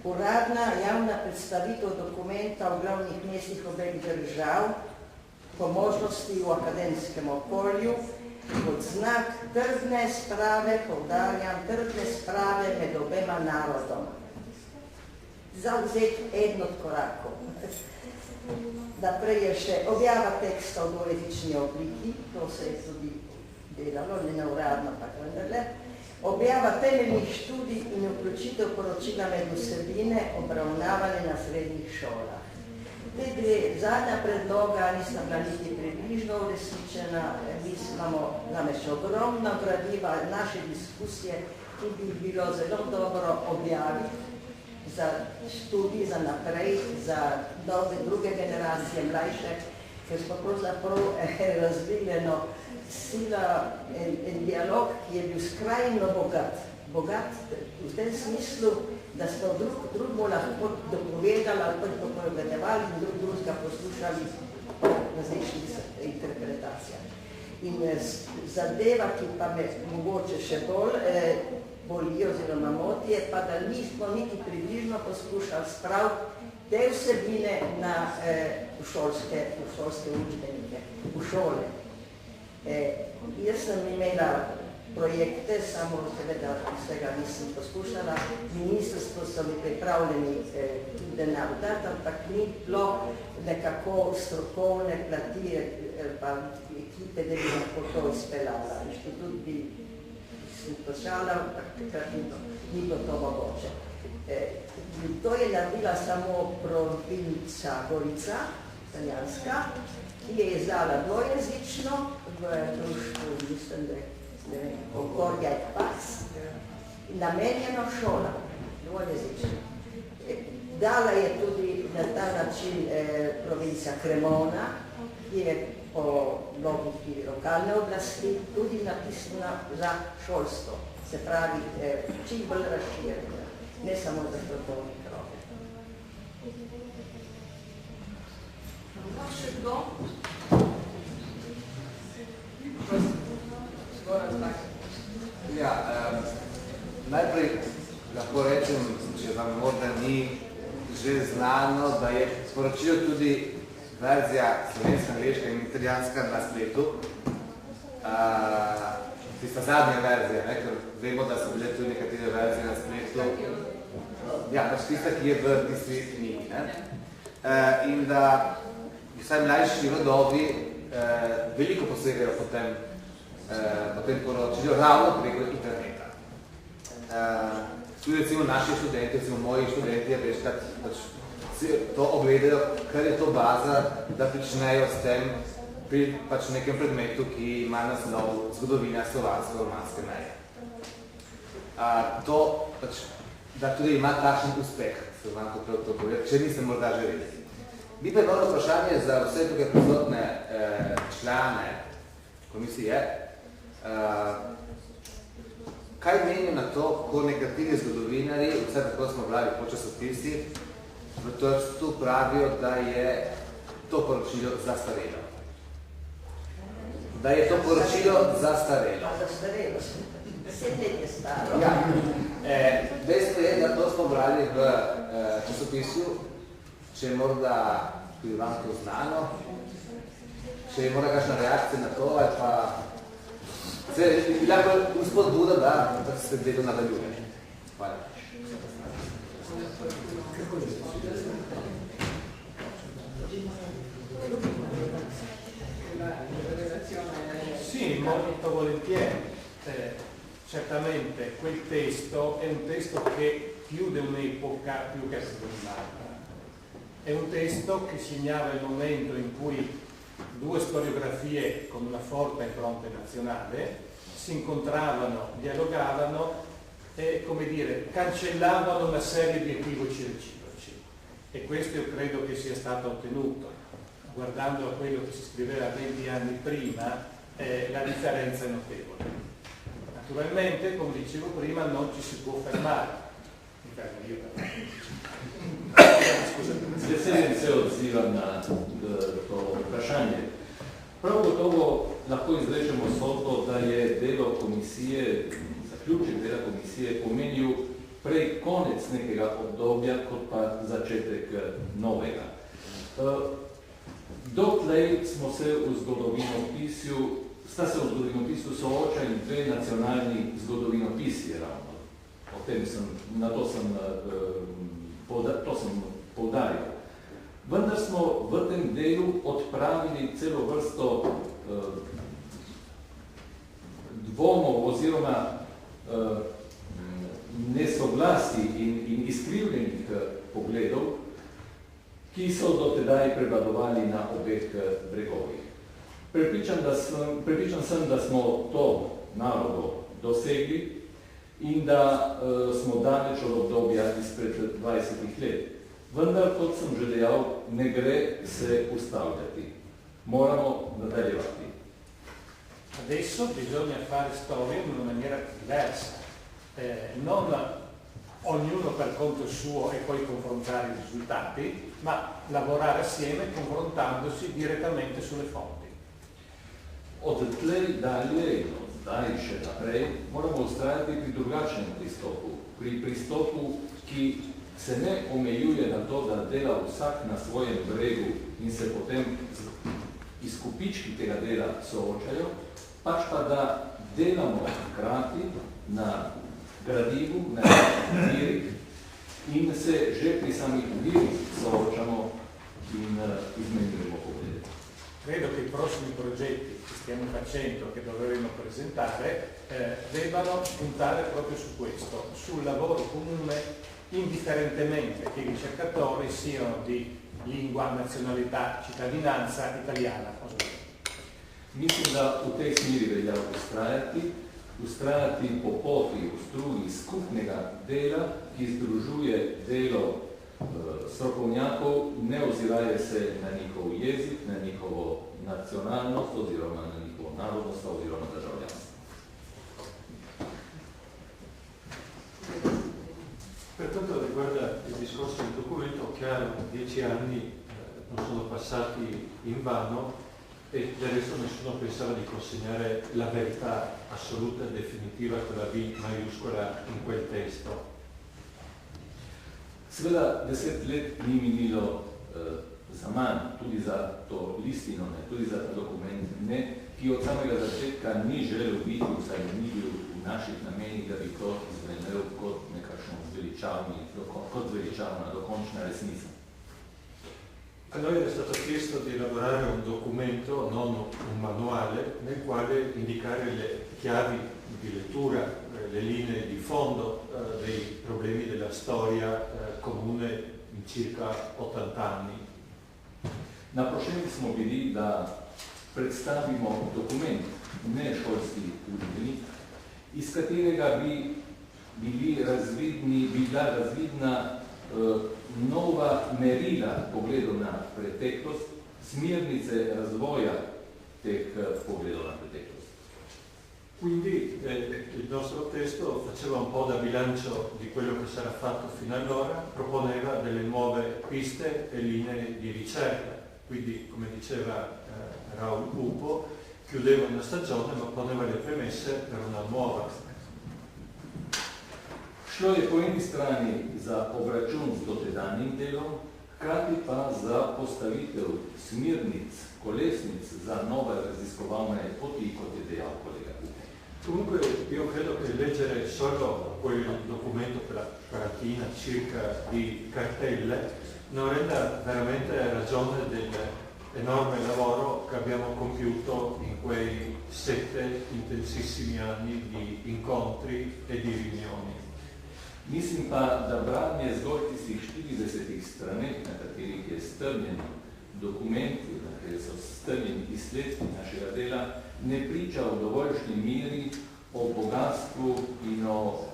Uradna javna predstavitev dokumenta v glavnih mestih obeh držav, po možnosti v akademskem okolju, kot znak trdne sprave, poudarjam, trdne sprave med obema narodoma. Zavzeti eden od korakov. Naprej je še objava teksta v dvojezični obliki, to se je tudi delalo, ne neuradno, pa vendarle. Objava temeljnih študij in vključitev poročila med vsebine obravnavane na srednjih šolah. Te dve zadnja predloga nista bila niti približno uresničena, mi imamo namreč ogromno gradiva naše diskusije, ki bi bilo zelo dobro objaviti za študij, za naprej, za druge generacije mlajše, ker smo pravzaprav razvijeno sila en dialog, ki je bil skrajno bogat. Bogat v tem smislu, da smo drugmo lahko dopovedali ali pa dopovedevali in drugega poslušali različnih interpretacijah. In zadeva, ki pa me mogoče še bolj boli oziroma moti, je pa, da nismo niti približno poskušali spraviti te vsebine v šolske učbenike, v šole. Jaz sem imela projekte, samo seveda vsega nisem poskušala. Ministrstvo so mi pripravljeni denar dati, ampak ni bilo nekako strokovne plati pa ekipe, da bi lahko to izpeljala. Inštitut bi poslušala, ampak takrat ni bilo to mogoče. To je naredila samo provinca Gorica, italijanska, ki je izdala dvojezično v društvu, mislim, da Gorja et Pax, namenjeno šolam, dvojezično. Dala je tudi na ta način provinca Cremona, ki je po logiki lokalne oblasti tudi napisana za šolstvo, se pravi čim bolj razširjena, ne samo za strokovni krog. Še kdo? Ja, najprej lahko rečem, če vam morda ni že znano, da je sporočilo tudi verzija slovenska, angleška in italijanska na spletu. Tista zadnja verzija, ker vemo, da so bile tudi nekatere verzije na spletu. Ja, tista, ki je v tisti knjigi. In da vsaj mlajši rodovi veliko posegajo po tem poročilu, ravno preko interneta. Tudi recimo naši študenti, recimo moji študenti, večkrat to ogledajo, ker je to baza, da pričnejo s tem pri nekem predmetu, ki ima naslov zgodovina slovansko-romanske meje. Da tudi ima takšen uspeh, se vam to prav to povedati, če nisem morda že vedeli. Bi pa imelo vprašanje za vse tukaj prisotne člane komisije, kaj menijo na to, ko nekateri zgodovinari, vse tako smo brali po časopisih, v Trstu pravijo, da je to poročilo zastarelo. Da je to poročilo zastarelo. Zastarelo, 10 let je staro. Ja, dejstvo je, da to smo brali v časopisju, če je morda tudi vam to znano, če je morda kakšna reakcija na to, ali pa se je bila spodbuda, da se delo nadaljuje. Hvala. Sì, molto volentieri. Certamente quel testo è un testo che chiude un'epoca più che secondaria. È un testo che segnava il momento in cui due storiografie con una forte impronta nazionale si incontravano, dialogavano e, come dire, cancellavano una serie di equivoci reciproci. E questo io credo che sia stato ottenuto. Guardando a quello che si scriveva 20 anni prima, la differenza è notevole. Naturalmente, come dicevo prima, non ci si può fermare. Mi fermo io però. Z veseljem se odzivam na to vprašanje. Prav gotovo lahko izrečemo sodbo, da je delo komisije, zaključek dela komisije pomenil prej konec nekega obdobja, kot pa začetek novega. Dotlej smo se v zgodovinopisju, sta se v zgodovinopisju soočali dve nacionalni zgodovinopisji ravno. To sem poudaril. Vendar smo v tem delu odpravili celo vrsto dvomov oziroma nesoglasij in izkrivljenih pogledov, ki so dotedaj prevladovali na obeh bregovih. Prepričan sem, da smo to nalogo dosegli in da smo daleč od obdobja izpred 20 let. Vendar, kot sem že dejal, ne gre se ustavljati. Moramo nadaljevati. Adesso bisogna fare storia in una maniera diversa. Non ognuno per conto suo e poi confrontare i risultati, ma lavorare assieme confrontandosi direttamente sulle fonti. Od tlej dalje in od zdaj še naprej moramo ustrajati pri drugačnem pristopu. Pri pristopu, ki se ne omejuje na to, da dela vsak na svojem bregu in se potem izkupički tega dela soočajo, pač pa da delamo hkrati na gradivu, na virih in se že pri samih virih soočamo in izmenjujemo poglede. Credo che i prossimi progetti che stiamo facendo, che dovremo presentare, debbano puntare proprio su questo, sul lavoro comune, indifferentemente che i ricercatori siano di lingua, nazionalità, cittadinanza italiana. Mislim, da v tej smeri velja ustrajati po poti, v struji skupnega dela, ki združuje delo strokovnjakov, ne oziraje se na njihov jezik, na njihovo nacionalnost oziroma na njihovo narodnost oziroma državljanstvo. Per quanto riguarda il discorso del documento, chiaro, 10 anni non sono passati in vano e del resto nessuno pensava di consegnare la verità assoluta e definitiva con la V maiuscola in quel testo. Seveda 10 let ni minilo za manj, tudi za to listino, ne, tudi za ta dokument, ne, ki od samega začetka ni želel biti, vsaj ni bil v naših namenih, da bi to izvenel kot nekakšno zveličavna, dokončna resnica. A noi è stato chiesto di elaborare un documento, non un manuale, nel quale indicare le chiavi di lettura, le linee di fondo dei problemi della storia comune in circa 80 anni. Naprošeni smo bili, da predstavimo dokument, ne šolski udžbenik, iz katerega bi bila razvidna nova merila pogledov na preteklost, smernice razvoja teh pogledov na preteklost. Quindi il nostro testo faceva un po' da bilancio di quello che sarà fatto fino ad ora, proponeva delle nuove piste e linee di ricerca. Quindi, come diceva Raul Pupo, chiudeva una stagione ma poneva le premesse per una nuova. Šlo je po eni strani za obračun z dotedanjim delom, hkrati pa za postavitev smernic, kolesnic za nove raziskovalne poti, kot je dejal kolega. Comunque io credo che leggere solo quel documento per la quarantina circa di cartelle non renda veramente ragione dell'enorme lavoro che abbiamo compiuto in quei 7 intensissimi anni di incontri e di riunioni. Mislim pa, da branje zgolj tistih 40 straneh, na katerih je strnjen dokument, na katerih so strnjeni izsledki našega dela, ne priča v dovoljšnji meri o bogatstvu in o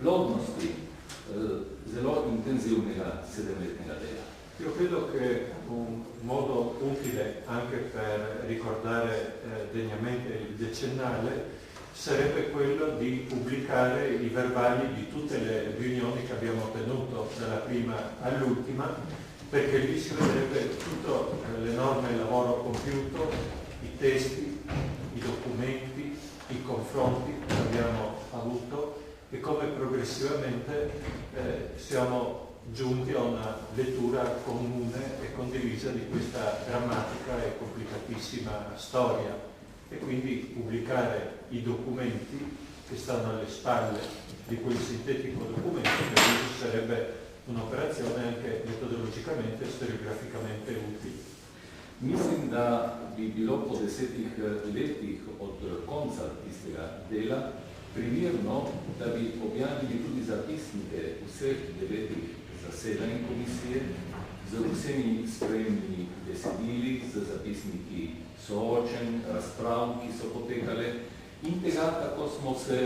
plodnosti zelo intenzivnega 7-letnega dela. Io credo che un modo utile anche per ricordare degnamente il decennale sarebbe quello di pubblicare i verbali di tutte le riunioni che abbiamo tenuto dalla prima all'ultima, perché lì si vedrebbe tutto l'enorme lavoro compiuto, i testi, i documenti, i confronti che abbiamo avuto e come progressivamente siamo giunti a una lettura comune e condivisa di questa drammatica e complicatissima storia. E quindi pubblicare i documenti che stanno alle spalle di quel sintetico documento, che quindi sarebbe un'operazione anche metodologicamente e storiograficamente utile. Mislim, da bi bilo po 10 letih od konca tistega dela primerno, da bi objavili tudi zapisnike vseh 9 zasedanj komisije z vsemi sprejemnimi besedili, z zapisniki soočen, razprav, ki so potekale in tega, kako smo se,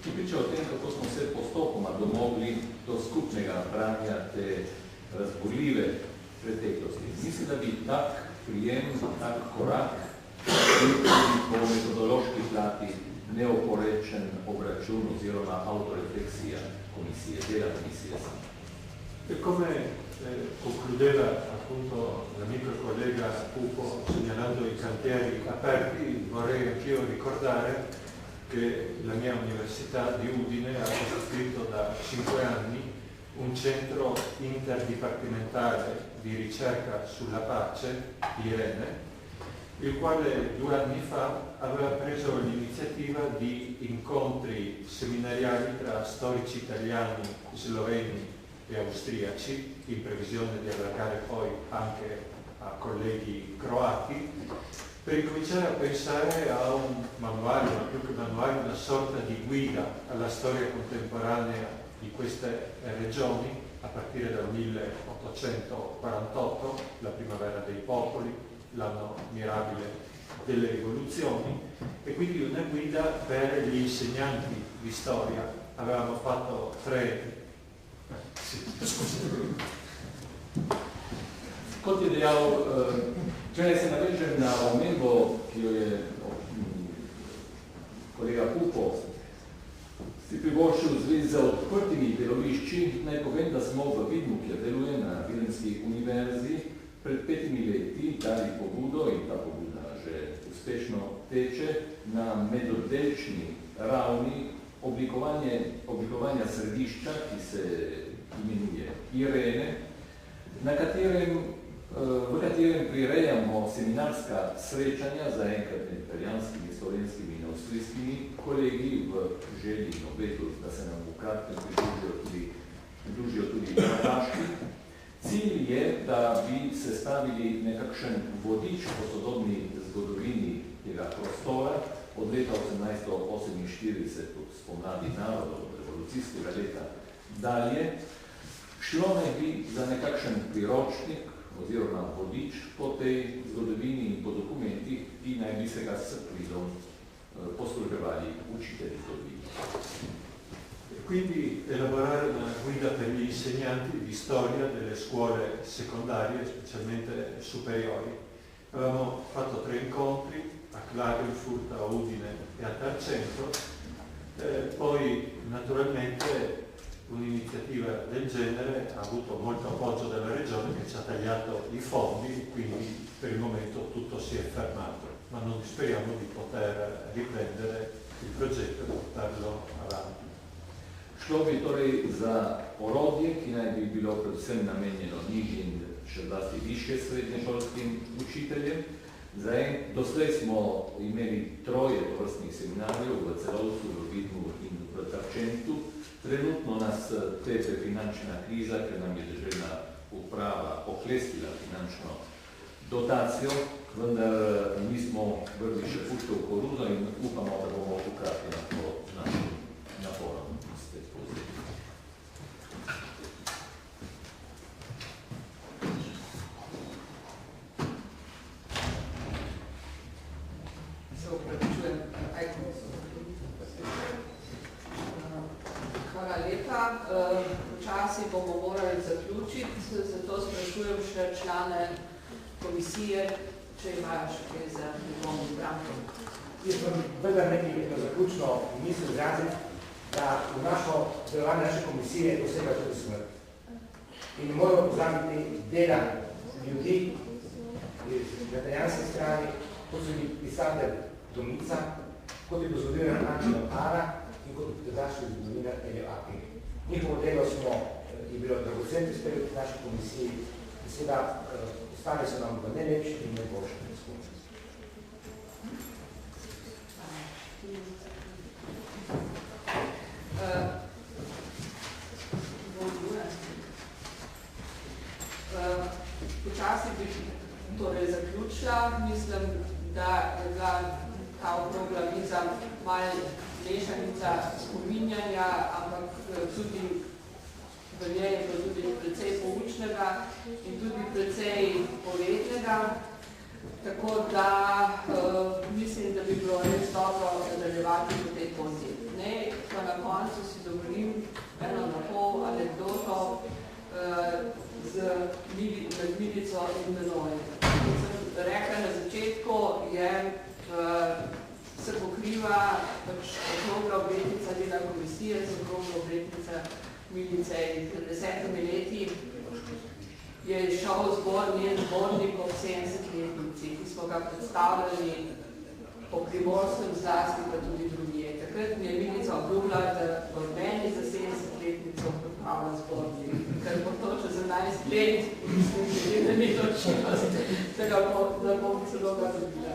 ki priča o tem, kako smo se postopoma domogli do skupnega branja te razborljive preteklosti. Mislim, da bi tak prijem, tak korak tudi po metodološki plati neoporečen obračun oziroma autorefleksija komisije, dela komisije sama. E come concludeva appunto l'amico e collega Pupo segnalando i cantieri aperti, vorrei anch'io ricordare che la mia università di Udine ha costruito da 5 anni un centro interdipartimentale di ricerca sulla pace, IRENE, il quale 2 anni fa aveva preso l'iniziativa di incontri seminariali tra storici italiani, sloveni e austriaci, in previsione di allargare poi anche a colleghi croati, per incominciare a pensare a un manuale, ma più che manuale, una sorta di guida alla storia contemporanea di queste regioni, a partire dal 1848, la primavera dei popoli, l'anno mirabile delle rivoluzioni, e quindi una guida per gli insegnanti di storia. Avevamo fatto 3... Continuiamo, cioè se navežem na omembo, ki jo je kolega Pupo si privoščil v zvezi z odprtimi delovišči, naj povem, da smo v Vidmu, kjer deluje na Videnski univerzi, pred 5 leti dali pobudo, in ta pobuda že uspešno teče, na medoddelčni ravni oblikovanja središča, ki se imenuje Irene, v katerem prirejamo seminarska srečanja za enkrat med italijanskimi, slovenskimi in avstrijskimi kolegi v želji in obetu, da se nam v kratkem pridružijo tudi hrvaški. Cilj je, da bi sestavili nekakšen vodič po sodobni zgodovini tega prostora od leta 1848, od spomladi narodov, od revolucijskega leta dalje. Šlo naj bi za nekakšen priročnik oziroma vodič po tej zgodovini in po dokumentih, ki naj bi se ga s pridom posluževali učitelji zgodovini. Quindi elaborare una guida per gli insegnanti di storia delle scuole secondarie, specialmente superiori. Avevamo fatto 3 incontri a Klagenfurt, a Udine e a Tarcento, poi naturalmente un'iniziativa del genere ha avuto molto appoggio della regione che ci ha tagliato i fondi, quindi per il momento tutto si è fermato, ma noi speriamo di poter riprendere il progetto e portarlo avanti. Šlo bi torej za orodje, ki naj bi bilo predvsem namenjeno nižjim in še zlasti višje srednješolskim učiteljem. Doslej smo imeli 3 tovrstnih seminarjev v Celovcu, v Vidmu in v Tarčentu. Trenutno nas tepe finančna kriza, ker nam je državna uprava oklestila finančno dotacijo, vendar mi smo vrli še puško v koruzo in upamo, da bomo ukratki na to našim naporom. Hvala lepa. Počasi bomo morali zaključiti, zato sprašujem še člane komisije, če imajo še kaj za njegovom brankom. Jaz sem vedel nekaj zaključno misel izraziti, da v našo delovanje naše komisije dosega tudi smrt. In moramo pozabiti dela ljudi na italijanski strani, kot so bili pisatelj Tomica, kot je pozgodila Ančino Ara in kot je tadašnji zgodovina Elio Api. Njihovo delo je bilo dragocen prispevek v naši komisiji in seveda ostali so nam v najlepši in najboljši izkušnji. Počasi bi torej zaključila. Mislim, da je bila ta okrogla miza malo mešanica spominjanja, ampak tudi v njej je tudi precej poučnega in tudi precej povednega. Tako da mislim, da bi bilo res dobro nadaljevati po tej poti. Pa na koncu si dovolim eno na pol anekdoto med Milico in menoj. Kot sem rekla na začetku, se pokriva okrogla obletnica dela komisije, se okrogla obletnica Milice in pred 10 leti je šel njen zbornik ob 70-letnici, ki smo ga predstavljali po Primorskem zlasti, pa tudi drugje. Takrat mi je Milica obljubila, da v meni za 70-letnico pravna zbornik, ker bo to čez 11 let, mislim, da ni točno, da bom celo ga dobila.